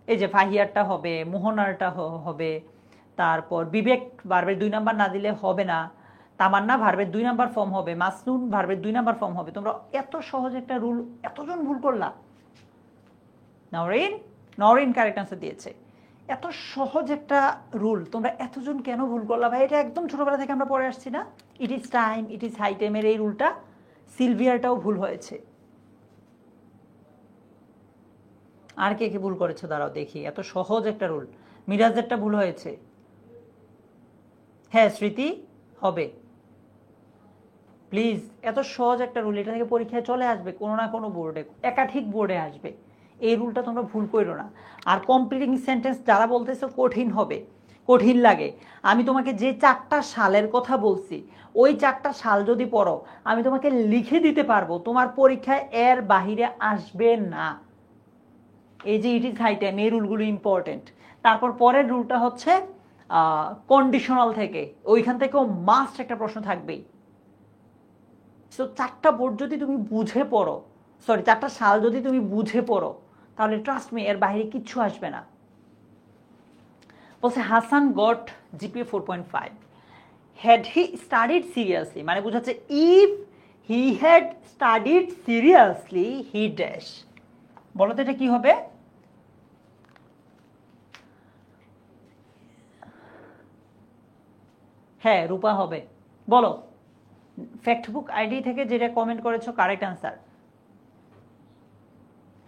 এই যে ফাহিয়ারটা হবে, মোহনারটা হবে, তারপর বিবেক ভার্বের 2 নাম্বার না দিলে হবে না, তামান্না ভার্বের 2 নাম্বার ফর্ম হবে, মাসনুন ভার্বের 2 নাম্বার ফর্ম হবে। তোমরা এত সহজ একটা রুল এতজন ভুল করলা। নওরিন, নওরিন কারেক্ট আনসার দিয়েছে। এত সহজ একটা রুল তোমরা এতজন কেন ভুল করলা ভাই? এটা একদম ছোটবেলা থেকে আমরা পড়ে আসছি না? It is time, it is high টাইমের এই রুলটা সিলভিয়ারটাও ভুল হয়েছে। আর কে কে ভুল করেছো দাঁড়াও দেখি, এত সহজ একটা রুল। মিরাজেরটা ভুল হয়েছে। হ্যাঁ স্মৃতি, হবে প্লিজ, এত সহজ একটা রুল, এটা থেকে পরীক্ষায় চলে আসবে কোনো না কোনো বোর্ডে, একাধিক বোর্ডে আসবে। এই রুলটা তোমরা ভুল করো না। আর কমপ্লিটিং সেন্টেন্স যারা বলতেছো কঠিন হবে, কঠিন লাগে, আমি তোমাকে যে 4টা সালের কথা বলছি ওই 4টা সাল যদি পড়ো আমি তোমাকে লিখে দিতে পারবো, তোমার পরীক্ষায় এর বাহিরে আসবে না। এই যে ইট ইজ হাই টাইম, এই রুলগুলো ইম্পর্টেন্ট। তারপর পরের রুলটা হচ্ছে কন্ডিশনাল থেকে, ওইখান থেকেও মাস্ট একটা প্রশ্ন থাকবেই। সো 4টা বোর্ড যদি তুমি বুঝে পড়ো, সরি 4টা সাল যদি তুমি বুঝে পড়ো, তাহলে ট্রাস্ট মি এর বাইরে কিচ্ছু আসবে না। বলছে Hasan goat GPA 4.5, had he studied seriously, মানে বোঝাচ্ছে if he had studied seriously he dash. বলো তো এটা কি হবে? হ্যাঁ রূপা হবে। বলো ফ্যাক্টবুক আইডি থেকে যেটা কমেন্ট করেছো কারেক্ট আনসার।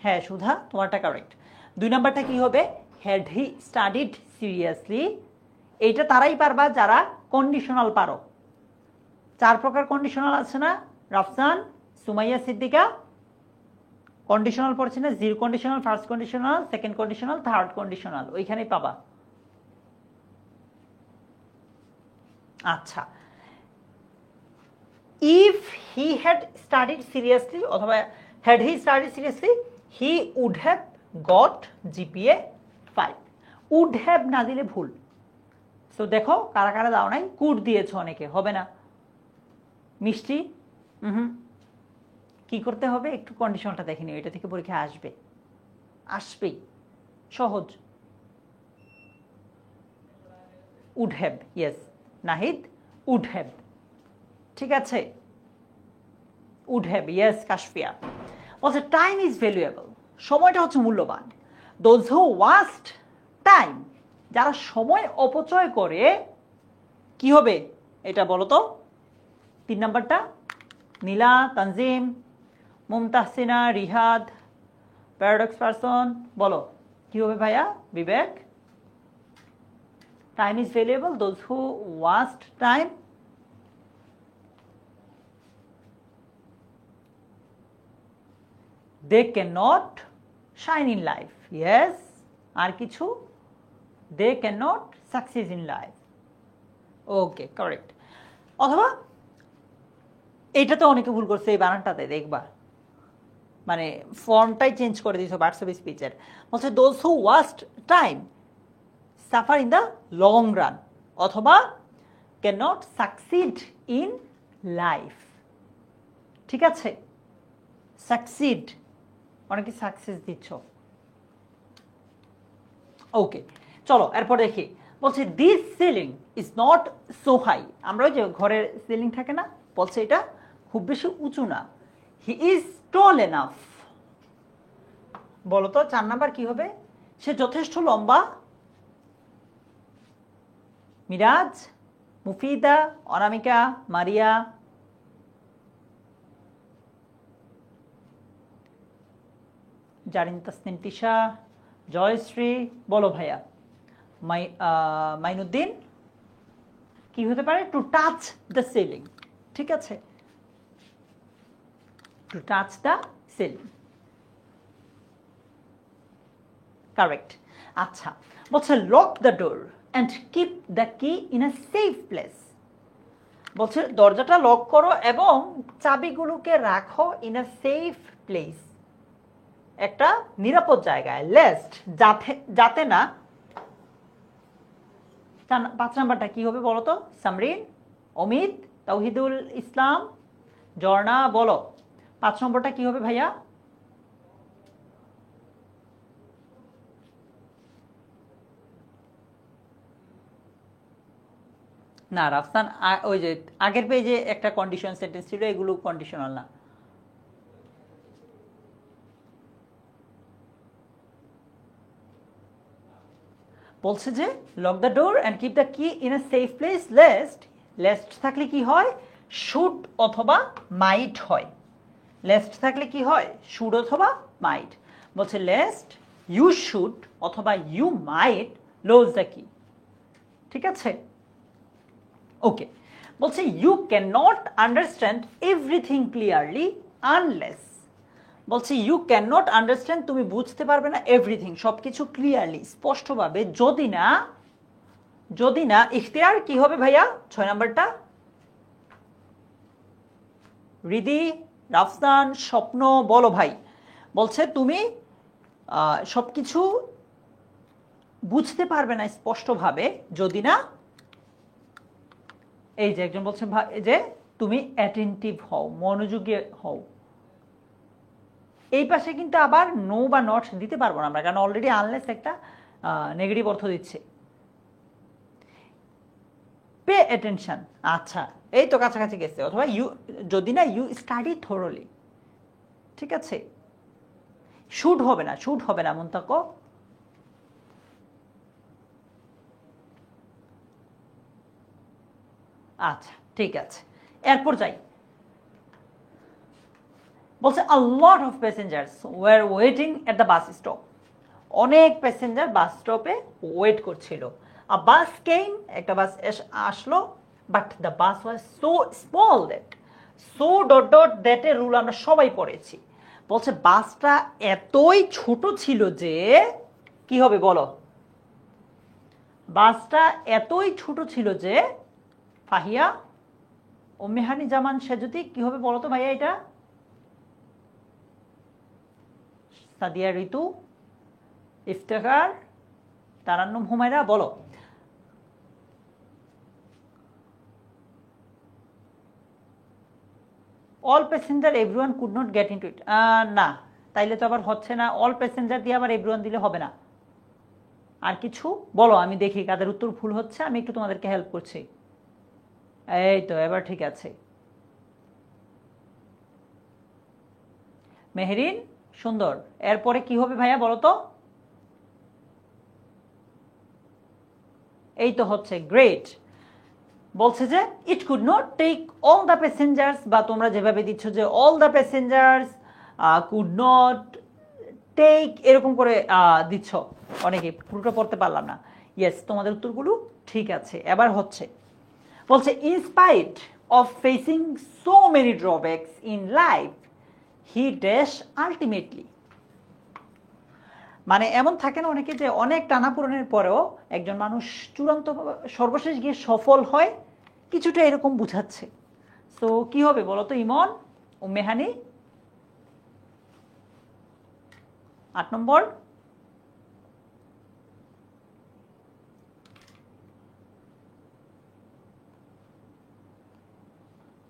হ্যাঁ সুধা তোমারটা কারেক্ট। 2 নাম্বারটা কি হবে? Had he studied seriously. এইটা তারাই পারবা যারা কন্ডিশনাল পারো। 4 প্রকার কন্ডিশনাল আছে না? রাফসান, সুমাইয়া, সিদ্দিকা কন্ডিশনাল পড়ছে না? Zero conditional, first conditional, second conditional, third conditional, ওইখানেই পাবা। আচ্ছা, if he had studied seriously অথবা had he studied seriously he would have got GPA 5। Would have না দিলে ভুল। সো দেখো কারা কারা দাও নাই, কুড দিয়েছো অনেকে, হবে না। মিষ্টি কি করতে হবে? একটু কন্ডিশনটা দেখে নিও, এটা থেকে পরীক্ষা আসবে, আসবেই, সহজ। Would have, yes Nahid, would have, ঠিক আছে, উড হ্যাভ, ইয়েস কাশফিয়া। বলছে টাইম ইজ ভ্যালুয়েবল, সময়টা হচ্ছে মূল্যবান। দোজ হু ওয়াস্ট টাইম, যারা সময় অপচয় করে কি হবে এটা বলো তো? 3 নাম্বারটা নীলা, তানজিম, মুমতাহসিনা, রিহাদ, প্যারাডক্স পারসন, বলো কি হবে ভাইয়া? Bibek, time is valuable, those who waste time. They can not shine in life, yes. আর কিছু? They can not succeed in life, okay correct. অথবা এইটাতে অনেকে ভুল করছে, এই বানানটাতে দেখবা, মানে ফর্মটাই চেঞ্জ করে দিয়েছো হোয়াটসঅ্যাপ স্পিচের। বলছে those who waste time suffer in the long run, অথবা can not succeed in life, ঠিক আছে। সাকসিড, অনেকে সাকসেস দিচ্ছ, ওকে। চলো এরপর দেখি। বলছে this ceiling is not so high, আমরা ওই যে ঘরের সিলিং থাকে না, বলছে এটা খুব বেশি উঁচু না। হি ইজ টল এনাফ, বলো তো 4 নাম্বার কি হবে? সে যথেষ্ট লম্বা। মিরাজ, মুফিদা, অনামিকা, মারিয়া, জারিন, তাসনিম, তিশা, জয়শ্রী, বলো ভাইয়া। মাইনুদ্দিন, কি হতে পারে? টু টাচ দ্য সিলিং, ঠিক আছে, to touch the ceiling, correct. আচ্ছা, বলছে lock the door and keep the key in a safe place. বলছে দরজাটা লক করো এবং চাবিগুলোকে রাখো ইন আ সেফ প্লেস, একটা নিরাপদ জায়গায়, লেস্ট, যাতে না। 5 নাম্বারটা কি হবে বলো তো? সামরিন, অমিত, তাওহিদুল ইসলাম, জর্না, বলো 5 নম্বরটা কি হবে ভাইয়া? না রাফসান, ওই যে আগের পেজে একটা কন্ডিশন সেন্টেন্স ছিল, এগুলো কন্ডিশনাল না। বলছে যে lock the door and keep the key in a safe place, lest, lest থাকলে কি হয়? শুড অথবা মাইট হয়। লেস্ট থাকলে কি হয়? শুড অথবা মাইট। বলছে লেস্ট ইউ শুড অথবা you might lose the key, ঠিক আছে, ওকে। বলছে you can not understand everything clearly unless, বলছে ইউ ক্যান নট আন্ডারস্ট্যান্ড, তুমি বুঝতে পারবে না এভরিথিং, সবকিছু ক্লিয়ারলি, স্পষ্টভাবে, যদি না ইখতিয়ার কি হবে ভাইয়া? 6 নাম্বারটা রিদি, রাফসান, স্বপ্ন, বলো ভাই। বলছে তুমি সবকিছু বুঝতে পারবে না স্পষ্টভাবে যদি না এই যে একজন বলছে যে তুমি অ্যাটেন্টিভ হও, মনোযোগী হও। এই পাশে কিন্তু আবার নো বা নট দিতে পারবো না আমরা, কারণ অলরেডি আনলেস একটা নেগেটিভ অর্থ দিচ্ছে। পে অ্যাটেনশন, আচ্ছা এই তো কাছাকাছি গেছে। অথবা ইউ, যদি না ইউ স্টাডি থোরলি, ঠিক আছে। শুড হবে না, শুড হবে না মুনতাকো। আচ্ছা ঠিক আছে, এরপর যাই। বলছে a lot of passengers were waiting at the bus stop, অনেক প্যাসেঞ্জার বাস স্টপে ওয়েট করছিল। a bus came, একটা বাস আসলো, but the bus was so small that, so dot dot that এর রুল আমরা সবাই পড়েছি। বলছে বাসটা এতই ছোট ছিল যে, কি হবে বলো, বাসটা এতই ছোট ছিল যে, ফাহিয়া ও মেহানি জামান সেজুতি, কি হবে বলো তো ভাইয়া এটা? সাদিয়া ঋতু, ইফতেখার, তারান্নুম, হুমায়রা, বলো। All passenger everyone could not get into ইট, না তাইলে তো আবার হচ্ছে না, অল প্যাসেঞ্জার দিয়ে আবার এভরিওয়ান দিলে হবে না। আর কিছু বলো, আমি দেখি কাদের উত্তর ভুল হচ্ছে, আমি একটু তোমাদেরকে হেল্প করছি। এই তো এবার ঠিক আছে। মেহেরিন, সুন্দর। এরপরে কি হবে ভাইয়া বলো তো? এই তো হচ্ছে গ্রেট। বলছে যে it could not take all the passengers, বা তোমরা যেভাবে দিচ্ছ যে all the passengers could not take, এরকম করে দিচ্ছ অনেকে, পুরোটা পড়তে পারলাম না। ইয়েস, তোমাদের উত্তরগুলো ঠিক আছে। এবার হচ্ছে, বলছে in spite of facing so many drawbacks in life he dash ultimately. মানে এমন থাকে না অনেকে যে অনেক টানাপোড়েনের পরেও একজন মানুষ চূড়ান্ত সর্বশেষ গিয়ে সফল হয়, কিছুটা এরকম বুঝাচ্ছে। সো কি হবে বলো তো ইমন ও মেহানি? 8 নম্বর।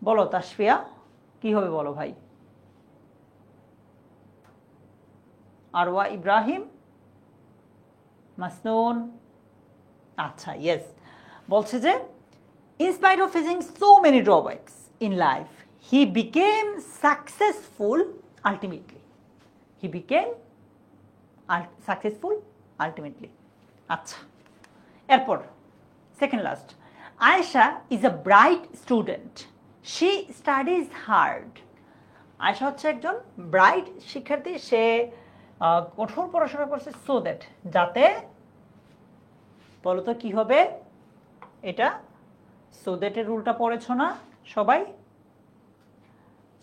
বলো তাসফিয়া, কি হবে বলো ভাই? আরওয়া ইব্রাহিম, মাসনুন, আচ্ছা ইয়েস। বলছে যে in spite of facing so many drawbacks in life he became successful ultimately, he became successful ultimately। আচ্ছা, এরপর second last, Ayesha is a bright student, she studies hard. Ayesha হচ্ছে একজন ব্রাইট শিক্ষার্থী, সে কঠোর পড়াশোনা করছে, সো দ্যাট, যাতে, বলো তো কি হবে এটা? সো দ্যাটের রুলটা পড়েছ না সবাই?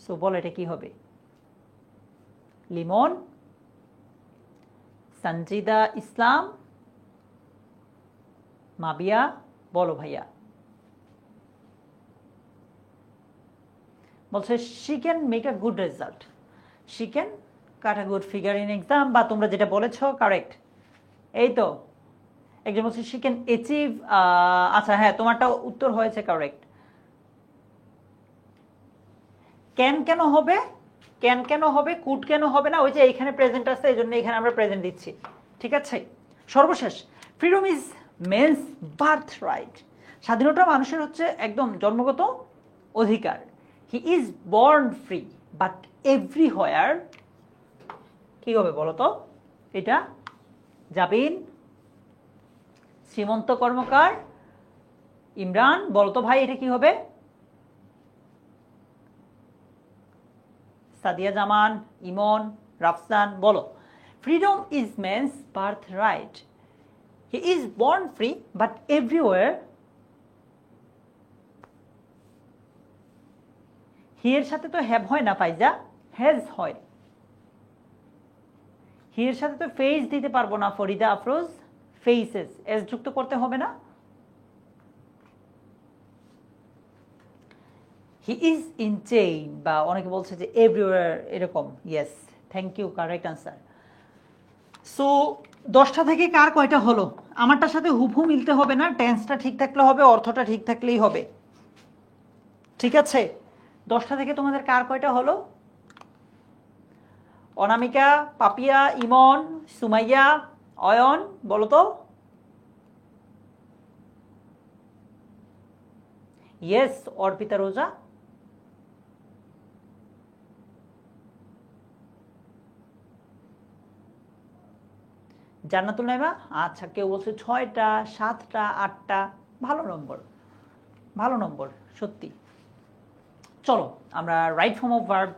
সো বল এটা কি হবে? লিমন, সঞ্জিদা ইসলাম, মাবিয়া, বলো ভাইয়া। বলছে she can make a good result, she can cut a good figure in exam, বা তোমরা যেটা বলেছো কারেক্ট। এই তো একজন বলছে শি ক্যান অ্যাচিভ, আচ্ছা হ্যাঁ তোমারটা উত্তর হয়েছে কারেক্ট। ক্যান কেন হবে, ক্যান কেন হবে, কুড কেন হবে না? ওই যে এইখানে প্রেজেন্ট আছে, এই জন্য এখানে আমরা প্রেজেন্ট দিচ্ছি, ঠিক আছে। সর্বশেষ, freedom is man's birth right, স্বাধীনতা মানুষের হচ্ছে একদম জন্মগত অধিকার। He is born free but everywhere, কি হবে বলো তো এটা? জাবিন, শ্রীমন্ত কর্মকার, ইমরান, বলো তো ভাই এটা কি হবে? সাদিয়া জামান, ইমন, রাফসান, বলো। Freedom is man's birth right, he is born free but everywhere, he এর সাথে তো হ্যাভ হয় না ফাইজা, হ্যাজ হয়। হি এর সাথে তো ফেস দিতে পারবো না ফরিদা আফরোজ, ফেসেস, এস যুক্ত করতে হবে না? হি ইজ ইন চেইন, বা অনেকে বলছে যে এভরিওয়ার, এরকম। Yes, thank you, correct answer. So 10টা থেকে কার কয়টা হলো? আমারটার সাথে হুবহু মিলতে হবে না, টেন্সটা ঠিক থাকলে হবে, অর্থটা ঠিক থাকলেই হবে। ঠিক আছে, 10টা থেকে তোমাদের কার কয়টা হলো? অনামিকা, পাপিয়া, ইমন, সুমাইয়া, অয়ন, বলো তো। ইয়েস, অর্পিতা, রোজা। জান্নাতুল নাইমা, আচ্ছা, কেউ বলছে 6টা, 7টা, 8টা। ভালো নম্বর, ভালো নম্বর, সত্যি। চলো আমরা right form of verb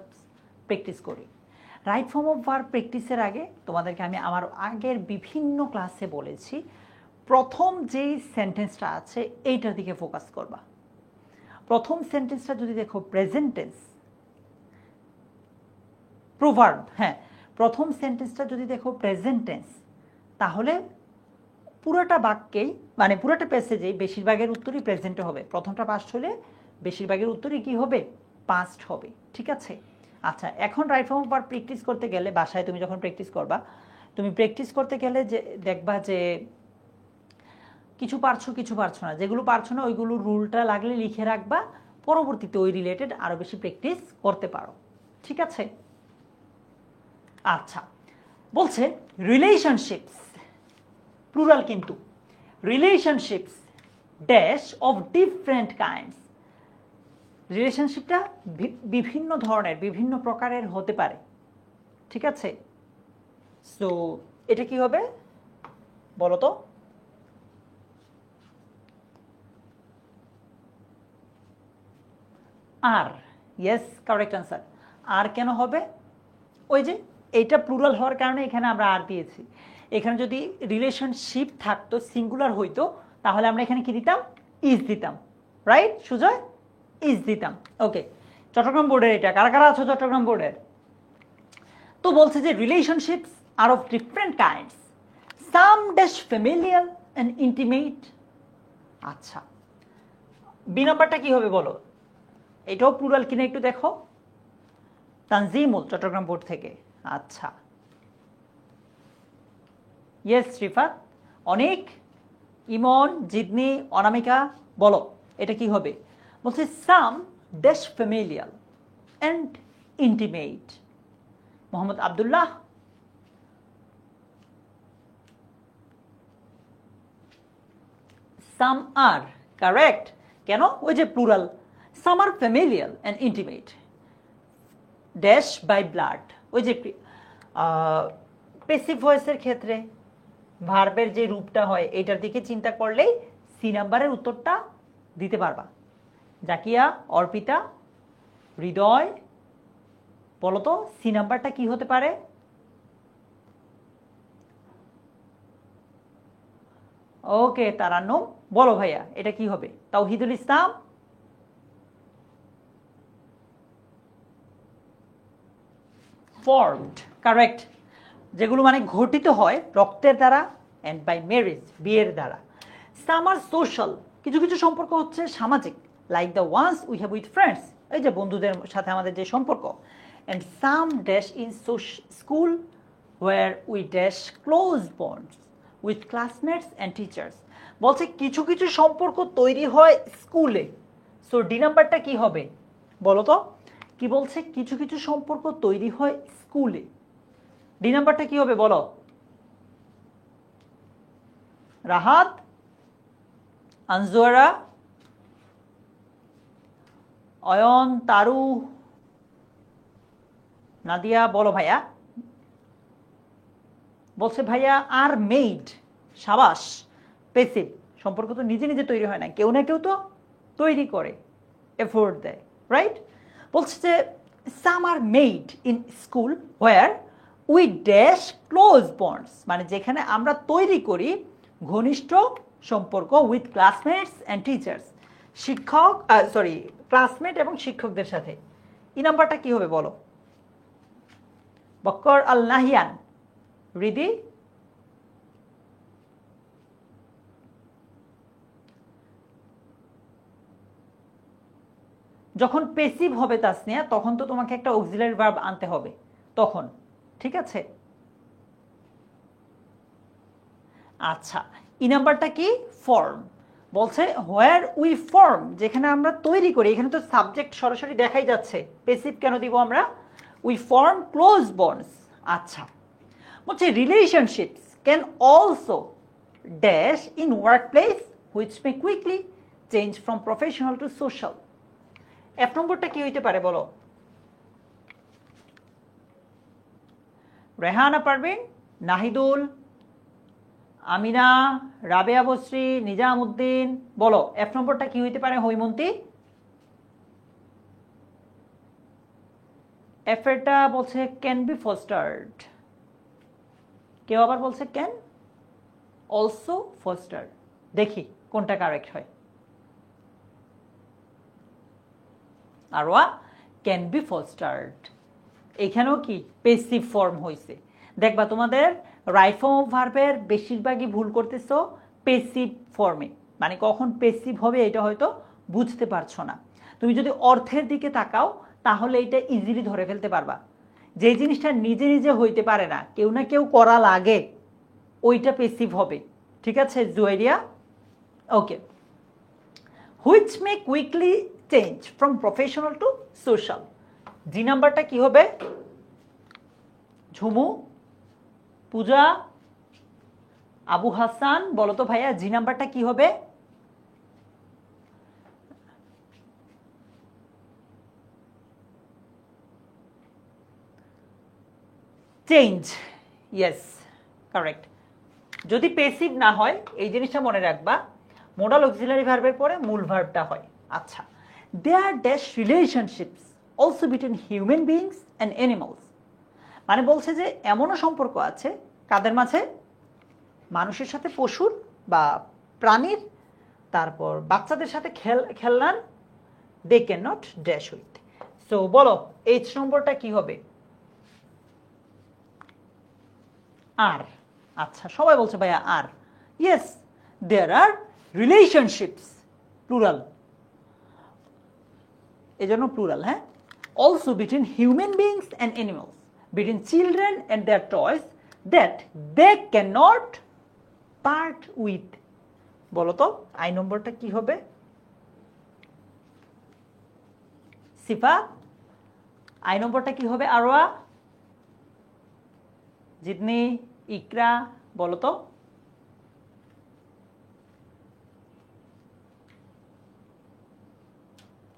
practice করি। রাইট ফর্ম অফ ভার্ব প্র্যাকটিসের আগে তোমাদেরকে আমি আমার আগের বিভিন্ন ক্লাসে বলেছি, প্রথম যেই সেন্টেন্সটা আছে এইটার দিকে ফোকাস করবা। প্রথম সেন্টেন্সটা যদি দেখো প্রেজেন্ট টেন্স, প্রোভার্ব, হ্যাঁ, প্রথম সেন্টেন্সটা যদি দেখো প্রেজেন্ট টেন্স, তাহলে পুরোটা বাক্যেই মানে পুরোটা প্যাসেজেই বেশিরভাগের উত্তরই প্রেজেন্টে হবে। প্রথমটা পাস্ট হলে বেশিরভাগের উত্তরই কি হবে? পাস্ট হবে। ঠিক আছে, আচ্ছা, এখন right form of verb practice করতে গেলে, বাসায় তুমি যখন প্র্যাকটিস করবা, তুমি প্র্যাকটিস করতে গেলে যে দেখবা যে কিছু পারছো কিছু পারছো না, যেগুলো পারছো না ওইগুলো রুলটা লাগলে লিখে রাখবা, পরবর্তীতে ওই রিলেটেড আরও বেশি প্র্যাকটিস করতে পারো। ঠিক আছে, আচ্ছা, বলছে রিলেশনশিপস, প্লুরাল কিন্তু, relationships dash of different kinds. রিলেশনশিপটা বিভিন্ন ধরনের, বিভিন্ন প্রকারের হতে পারে। ঠিক আছে, সো এটা কি হবে বলো তো? আর, ইয়েস, কারেক্ট অ্যান্সার। আর কেন হবে? ওই যে এইটা প্লুরাল হওয়ার কারণে এখানে আমরা আর দিয়েছি। এখানে যদি রিলেশনশিপ থাকতো, সিঙ্গুলার হইতো, তাহলে আমরা এখানে কি দিতাম? ইজ দিতাম। রাইট সুজয়? ইজ দিতাম। ওকে, চট্টগ্রাম বোর্ডের এটা, কারা কারা আছো চট্টগ্রাম বোর্ডের? তো বলছে যে relationships are of different kinds, some dash familiar and intimate. আচ্ছা, বি নাম্বারটা কি হবে বলো? এটাও প্লুরাল কিনা একটু দেখো। তানজিমুল, চট্টগ্রাম বোর্ড থেকে। আচ্ছা, ইয়েস রিফাত, অনেক, ইমন, জিদনি, অনামিকা, বলো এটা কি হবে? বলছে some dash familiar and intimate. Mohammad Abdullah, some are, correct. কেন? ওই যে plural, some are familiar and intimate dash by blood. ওই যে পেসিভ ভয়েসের ক্ষেত্রে ভার্বের যে রূপটা হয় এটার দিকে চিন্তা করলেই সি নাম্বারের উত্তরটা দিতে পারবা। জাকিয়া, অর্পিতা, হৃদয়, বলো তো সি নাম্বারটা কি হতে পারে? ওকে, তারান্নুম, বলো ভাইয়া এটা কি হবে? তাওহিদুল ইসলাম, ফর্মড, কারেক্ট। যেগুলো মানে ঘটিত হয় রক্তের দ্বারা, অ্যান্ড বাই ম্যারেজ, বিয়ের দ্বারা। সাম আর সোশ্যাল, কিছু কিছু সম্পর্ক হচ্ছে সামাজিক, like the ones we have with friends, এই যে বন্ধুদের সাথে আমাদের যে সম্পর্ক। And some dash in school where we dash close bonds with classmates and teachers. বলছে কিছু কিছু সম্পর্ক তৈরি হয় স্কুলে। সো ডি নাম্বারটা কি হবে বলো তো? কি বলছে? কিছু কিছু সম্পর্ক তৈরি হয় স্কুলে। ডি নাম্বারটা কি হবে বলো? রাহাত, আনজোয়ারা, অয়ন, তারু, নাদিয়া, বলো ভাইয়া। বলছে ভাইয়া আর মেড, সাবাস, পেসিভ। সম্পর্ক তো নিজে নিজে তৈরি হয় না, কেউ না কেউ তো তৈরি করে, এফোর্ট দেয়, রাইট? বলছে যে some are made in school where we dash close bonds, মানে যেখানে আমরা তৈরি করি ঘনিষ্ঠ সম্পর্ক উইথ ক্লাসমেটস অ্যান্ড টিচার্স, শিক্ষক, সরি, ক্লাসমেট এবং শিক্ষকদের সাথে। ই নাম্বারটা কি হবে বলো? বক্কর আল নাহিয়ান, রিদি, যখন পেসিভ হবে তাসনিয়া, তখন তো তোমাকে একটা অক্সিলারি ভার্ব আনতে হবে তখন। ঠিক আছে, আচ্ছা, ই নাম্বারটা কি? ফর্ম। বলছে হোয়ার উই ফর্ম, যেখানে আমরা তৈরি করি। এখানে তো সাবজেক্ট সরাসরি দেখাই যাচ্ছে, পেসিভ কেন দিব আমরা? We form close bonds. আচ্ছা, বলছে relationships can also dash in work place which may quickly change from professional to social. এক নম্বরটা কি হইতে পারে বলো? রেহানা পারভিন, নাহিদুল, আমিনা, রাবেয়া বসরি, নিজামউদ্দিন, বলো এক নম্বরটা কি হইতে পারে? হৈমন্তী, এফেরটা বলছে ক্যান বি ফস্টার্ড, কেউ আবার বলছে ক্যান অলসো ফস্টার। দেখি কোনটা কারেক্ট হয়। আরওয়া ক্যান বি ফস্টার্ড, এখানেও কি পেসিভ ফর্ম হয়েছে। দেখবা তোমাদের রাইট ফর্ম অফ ভার্বের বেশিরভাগই ভুল করতেছো পেসিভ ফর্মে, মানে কখন পেসিভ হবে এটা হয়তো বুঝতে পারছো না। তুমি যদি অর্থের দিকে তাকাও তাহলে এটা ইজিলি ধরে ফেলতে পারবা। যে জিনিসটা নিজে নিজে হইতে পারে না, কেউ না কেউ করা লাগে, ওইটা পেসিভ হবে। ঠিক আছে Juairia? Okay. Which may quickly change from professional to social, G নাম্বারটা কি হবে? ঝুমু, পূজা, আবু হাসান, বলো তো ভাইয়া জি নাম্বারটা কি হবে? Change, yes correct. যদি পেসিভ না হয় এই জিনিসটা মনে রাখবা, মোডাল অক্সিলারি ভার্বের পরে মূল ভার্বটা হয়। আচ্ছা, there dash relationships also between human beings and animals, মানে বলছে যে এমনও সম্পর্ক আছে কাদের মাঝে? মানুষের সাথে পশুর বা প্রাণীর, তারপর বাচ্চাদের সাথে খেলনার, they can not dash with. So বলো এইচ নম্বরটা কি হবে? আর। আচ্ছা, সবাই বলছে ভাইয়া are. Yes, there are relationships, plural, এজন্য প্লুরাল। হ্যাঁ, also between human beings and animals, between children and their toys that they can not part with. বলো তো আই নম্বরটা কি হবে? সিফা, আই নম্বরটা কি হবে? আরওয়া, জিতনি, ইকরা, বলো তো।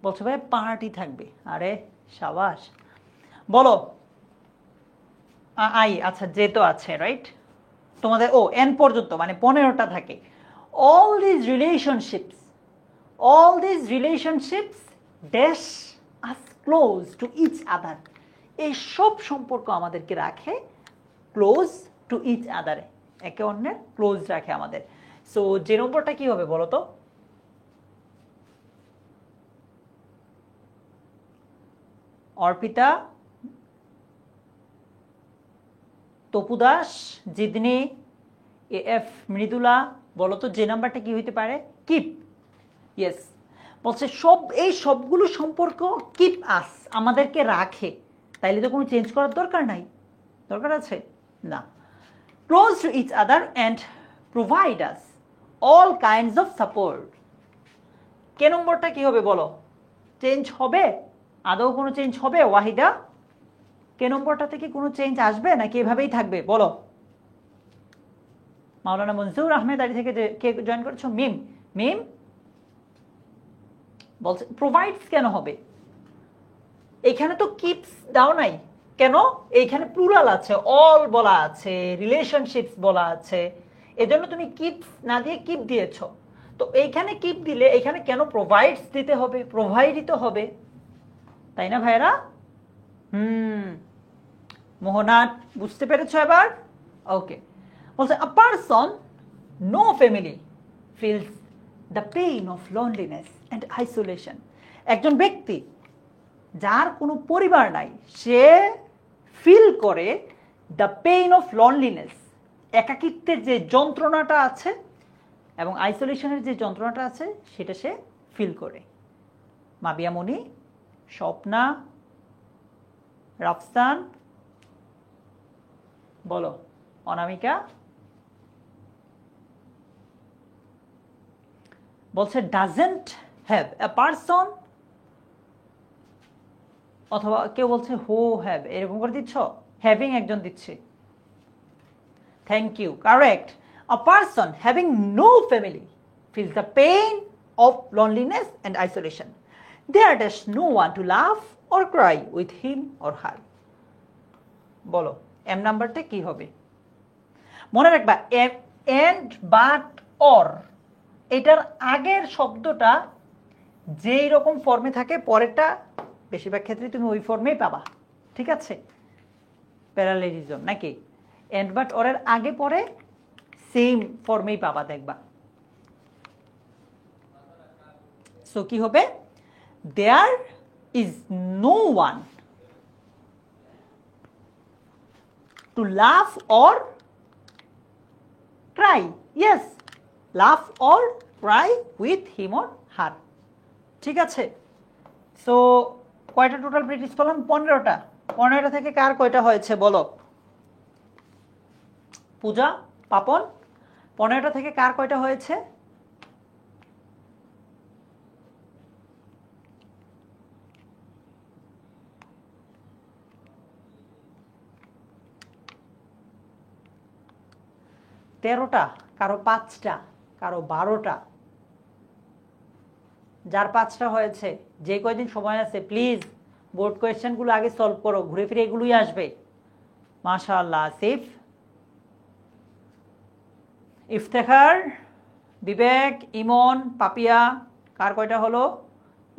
বলছো ভাই পার্টি থাকবে, আরে সাবাস। বলো আই। আচ্ছা, যে তো আছে রাইট তোমাদের, ও এন পর্যন্ত মানে 15টা থাকে। All this relationships dash us close to each other, এই সব সম্পর্ক আমাদেরকে রাখে ক্লোজ টু ইচ আদার, একে অন্যের ক্লোজ রাখে আমাদের। সো যে নম্বরটা কি হবে বলো তো? অর্পিতা, তপু দাস, জিদনি, এ এফ মৃদুলা, বলো তো যে নাম্বারটা কি হইতে পারে? কিপ। ইয়েস, বলছে এই সবগুলো সম্পর্ক কিপ আস, আমাদেরকে রাখে, তাইলে তো কোনো চেঞ্জ করার দরকার নাই। দরকার আছে না। Close to each other and provide us all kinds of support, K নম্বরটা কি হবে বলো? চেঞ্জ হবে? আদৌ কোনো চেঞ্জ হবে ওয়াহিদা? কে নম্বরটা থেকে কোনো চেঞ্জ আসবে নাকি এভাবেই থাকবে বলো? মাওলানা মনজুর আহমেদ আলী থেকে কে জয়েন করেছো? মিম, মিম বলছে প্রোভাইডস কেন হবে? এখানে তো কিপস দাও নাই কেন? এইখানে প্লুরাল আছে, অল বলা আছে, রিলেশনশিপস বলা আছে, এজন্য তুমি কিপস না দিয়ে কিপ দিয়েছো। তো এইখানে কিপ দিলে এখানে কেন প্রোভাইডস দিতে হবে? প্রোভাইডই তো হবে, তাই না ভাইরা? মোহনাট, বুঝতে পেরেছো এবার? ওকে। বলছে a person no family feels the pain of loneliness and isolation, একজন ব্যক্তি যার কোনো পরিবার নাই সে ফিল করে দ্য পেইন অফ লোনলিনেস, একাকিত্বের যে যন্ত্রণাটা আছে এবং আইসোলেশনের যে যন্ত্রণাটা আছে সেটা সে ফিল করে। মাবিয়ামণি, স্বপ্না, রাফসান, বলো অনামিকা, বলছে ডাজেন্ট হ্যাভ এ পারসন, অথবা কেউ বলছে হু হ্যাভ, এরকম করে দিচ্ছ, হ্যাভিং একজন দিচ্ছে। Thank you, correct. A person having no family feels the pain of loneliness and isolation. There dash no one to love or cry with him or her. বলো এম নাম্বারটা কি হবে? মনে রাখবা এন্ড, বাট, অর, এটার আগের শব্দটা যেই রকম ফর্মে থাকে পরেরটা বেশিরভাগ ক্ষেত্রে তুমি ওই ফর্মেই পাবা, ঠিক আছে? প্যারালেলিজম নাকি? এন্ড বাট অরের আগে পরে সেম ফর্মেই পাবা, দেখবা। সো কি হবে? There is no one to love or cry. Yes, love or cry with him or her. ঠিক আছে? সো কয়টা টোটাল প্র্যাকটিস করলাম? 15টা। 15টা থেকে কার কয়টা হয়েছে বলো? পূজা, পাপন, 15টা থেকে কার কয়টা হয়েছে? তেরোটা, কারো 5টা, কারো 12টা। যার 5টা হয়েছে, যে কয়দিন সময় আছে প্লিজ বোর্ড কোয়েশ্চেনগুলো আগে সলভ করো, ঘুরে ফিরে এগুলোই আসবে। মাশাআল্লাহ। আসিফ, ইফতেখার, বিবেক, ইমন, পাপিয়া, কার কয়টা হলো?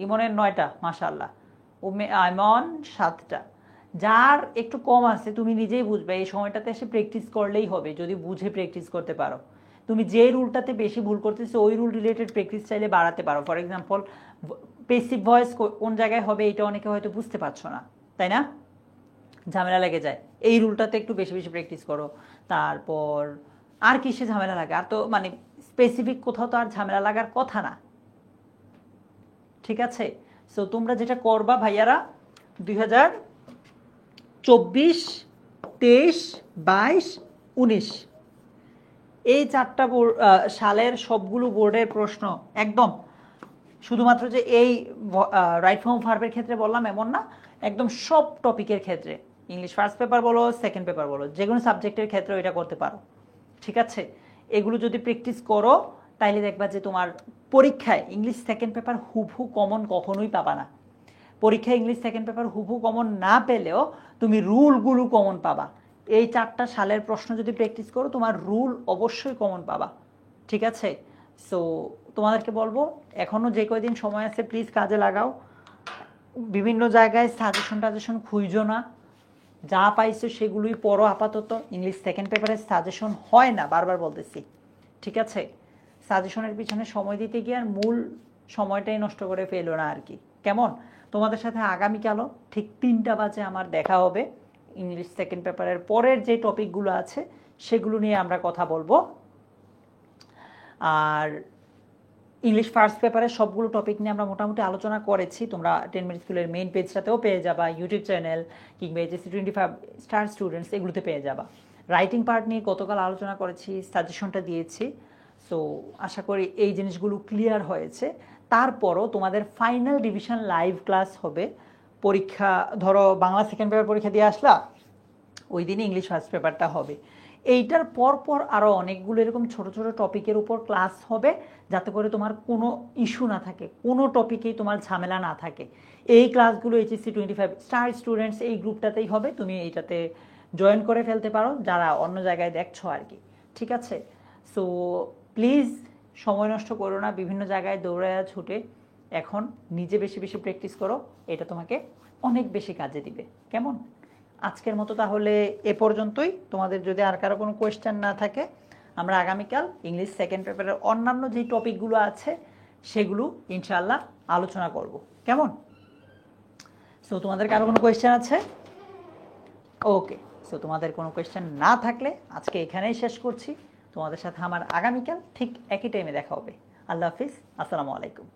ইমনের 9টা, মাশাআল্লাহ। আইমন 7টা। যার একটু কম আছে তুমি নিজেই বুঝবে, এই সময়টাতে এসে প্র্যাকটিস করলেই হবে, যদি বুঝে প্র্যাকটিস করতে পারো। তুমি যে রুলটাতে বেশি ভুল করতেছো ওই রুল রিলেটেড প্র্যাকটিস চাইলে বাড়াতে পারো। ফর এক্সাম্পল, পেসিভ ভয়েস কোন জায়গায় হবে এটা অনেকে হয়তো বুঝতে পারছো না, তাই না? ঝামেলা লেগে যায়। এই রুলটাতে একটু বেশি বেশি প্র্যাকটিস করো। তারপর আর কিসে ঝামেলা লাগে? আর তো মানে স্পেসিফিক কোথাও তো আর ঝামেলা লাগার কথা না, ঠিক আছে? সো তোমরা যেটা করবা ভাইয়ারা, 2024, 23, 22, 19 এই 4টা সালের সবগুলো বোর্ডের প্রশ্ন একদম, শুধুমাত্র যে এই রাইট ফর্ম ভার্বের ক্ষেত্রে বললাম এমন না, একদম সব টপিকের ক্ষেত্রে, ইংলিশ ফার্স্ট পেপার বলো, সেকেন্ড পেপার বলো, যে কোনো সাবজেক্টের ক্ষেত্রে এটা করতে পারো, ঠিক আছে? এগুলো যদি প্র্যাকটিস করো তাইলে দেখবা যে তোমার পরীক্ষায় ইংলিশ সেকেন্ড পেপার হুবহু কমন কখনোই পাবা না। পরীক্ষায় ইংলিশ সেকেন্ড পেপার হুবহু কমন না পেলেও তুমি রুলগুলো কমন পাবা। এই 4টা সালের প্রশ্ন যদি প্র্যাকটিস করো তোমার রুল অবশ্যই কমন পাবা, ঠিক আছে? সো তোমাদেরকে বলবো এখনও যে কয়দিন সময় আছে প্লিজ কাজে লাগাও। বিভিন্ন জায়গায় সাজেশন খুঁজো না, যা পাইছো সেগুলোই পড়ো আপাতত। ইংলিশ সেকেন্ড পেপারের সাজেশন হয় না, বারবার বলতেছি, ঠিক আছে? সাজেশনের পিছনে সময় দিতে গিয়ে আর মূল সময়টাই নষ্ট করে ফেলো না আর কি, কেমন? তোমাদের সাথে আগামীকালও ঠিক 3টা বাজে আমার দেখা হবে। ইংলিশ সেকেন্ড পেপারের পরের যে টপিকগুলো আছে সেগুলো নিয়ে আমরা কথা বলবো। আর ইংলিশ ফার্স্ট পেপারের সবগুলো টপিক নিয়ে আমরা মোটামুটি আলোচনা করেছি, তোমরা 10 মিনিট স্কুলের মেইন পেজটাতেও পেয়ে যাবা, ইউটিউব চ্যানেল কিংবা HSC 25 স্টার স্টুডেন্টস এগুলোতে পেয়ে যাবা। রাইটিং পার্ট নিয়ে গতকাল আলোচনা করেছি, সাজেশনটা দিয়েছি। সো আশা করি এই জিনিসগুলো ক্লিয়ার হয়েছে। তারপরও তোমাদের ফাইনাল ডিভিশন লাইভ ক্লাস হবে। পরীক্ষা ধরো বাংলা সেকেন্ড পেপার পরীক্ষা দিয়ে আসলা, ওই দিনে ইংলিশ ফার্স্ট পেপারটা হবে। এইটার পর আরও অনেকগুলো এরকম ছোট ছোট টপিকের উপর ক্লাস হবে, যাতে করে তোমার কোনো ইস্যু না থাকে, কোনো টপিকেই তোমার ঝামেলা না থাকে। এই ক্লাসগুলো HSC 25 স্টার স্টুডেন্টস এই গ্রুপটাতেই হবে, তুমি এইটাতে জয়েন করে ফেলতে পারো যারা অন্য জায়গায় দেখছো আর কি, ঠিক আছে? সো প্লিজ সময় নষ্ট করো না বিভিন্ন জায়গায় দৌড়ায়া ছুটে, এখন নিজে বেশি বেশি প্র্যাকটিস করো, এটা তোমাকে অনেক বেশি কাজে দিবে, কেমন? আজকের মতো তাহলে এ পর্যন্তই। তোমাদের যদি আর কারো কোনো কোয়েশ্চেন না থাকে, আমরা আগামীকাল ইংলিশ সেকেন্ড পেপারের অন্যান্য যে টপিকগুলো আছে সেগুলো ইনশাআল্লাহ আলোচনা করব, কেমন? সো তোমাদের কারো কোনো কোয়েশ্চেন আছে? ওকে, সো তোমাদের কোনো কোয়েশ্চেন না থাকলে আজকে এখানেই শেষ করছি। তোমাদের সাথে আমার আগামীকাল ঠিক একই টাইমে দেখা হবে। আল্লাহ হাফিজ, আসসালামু আলাইকুম।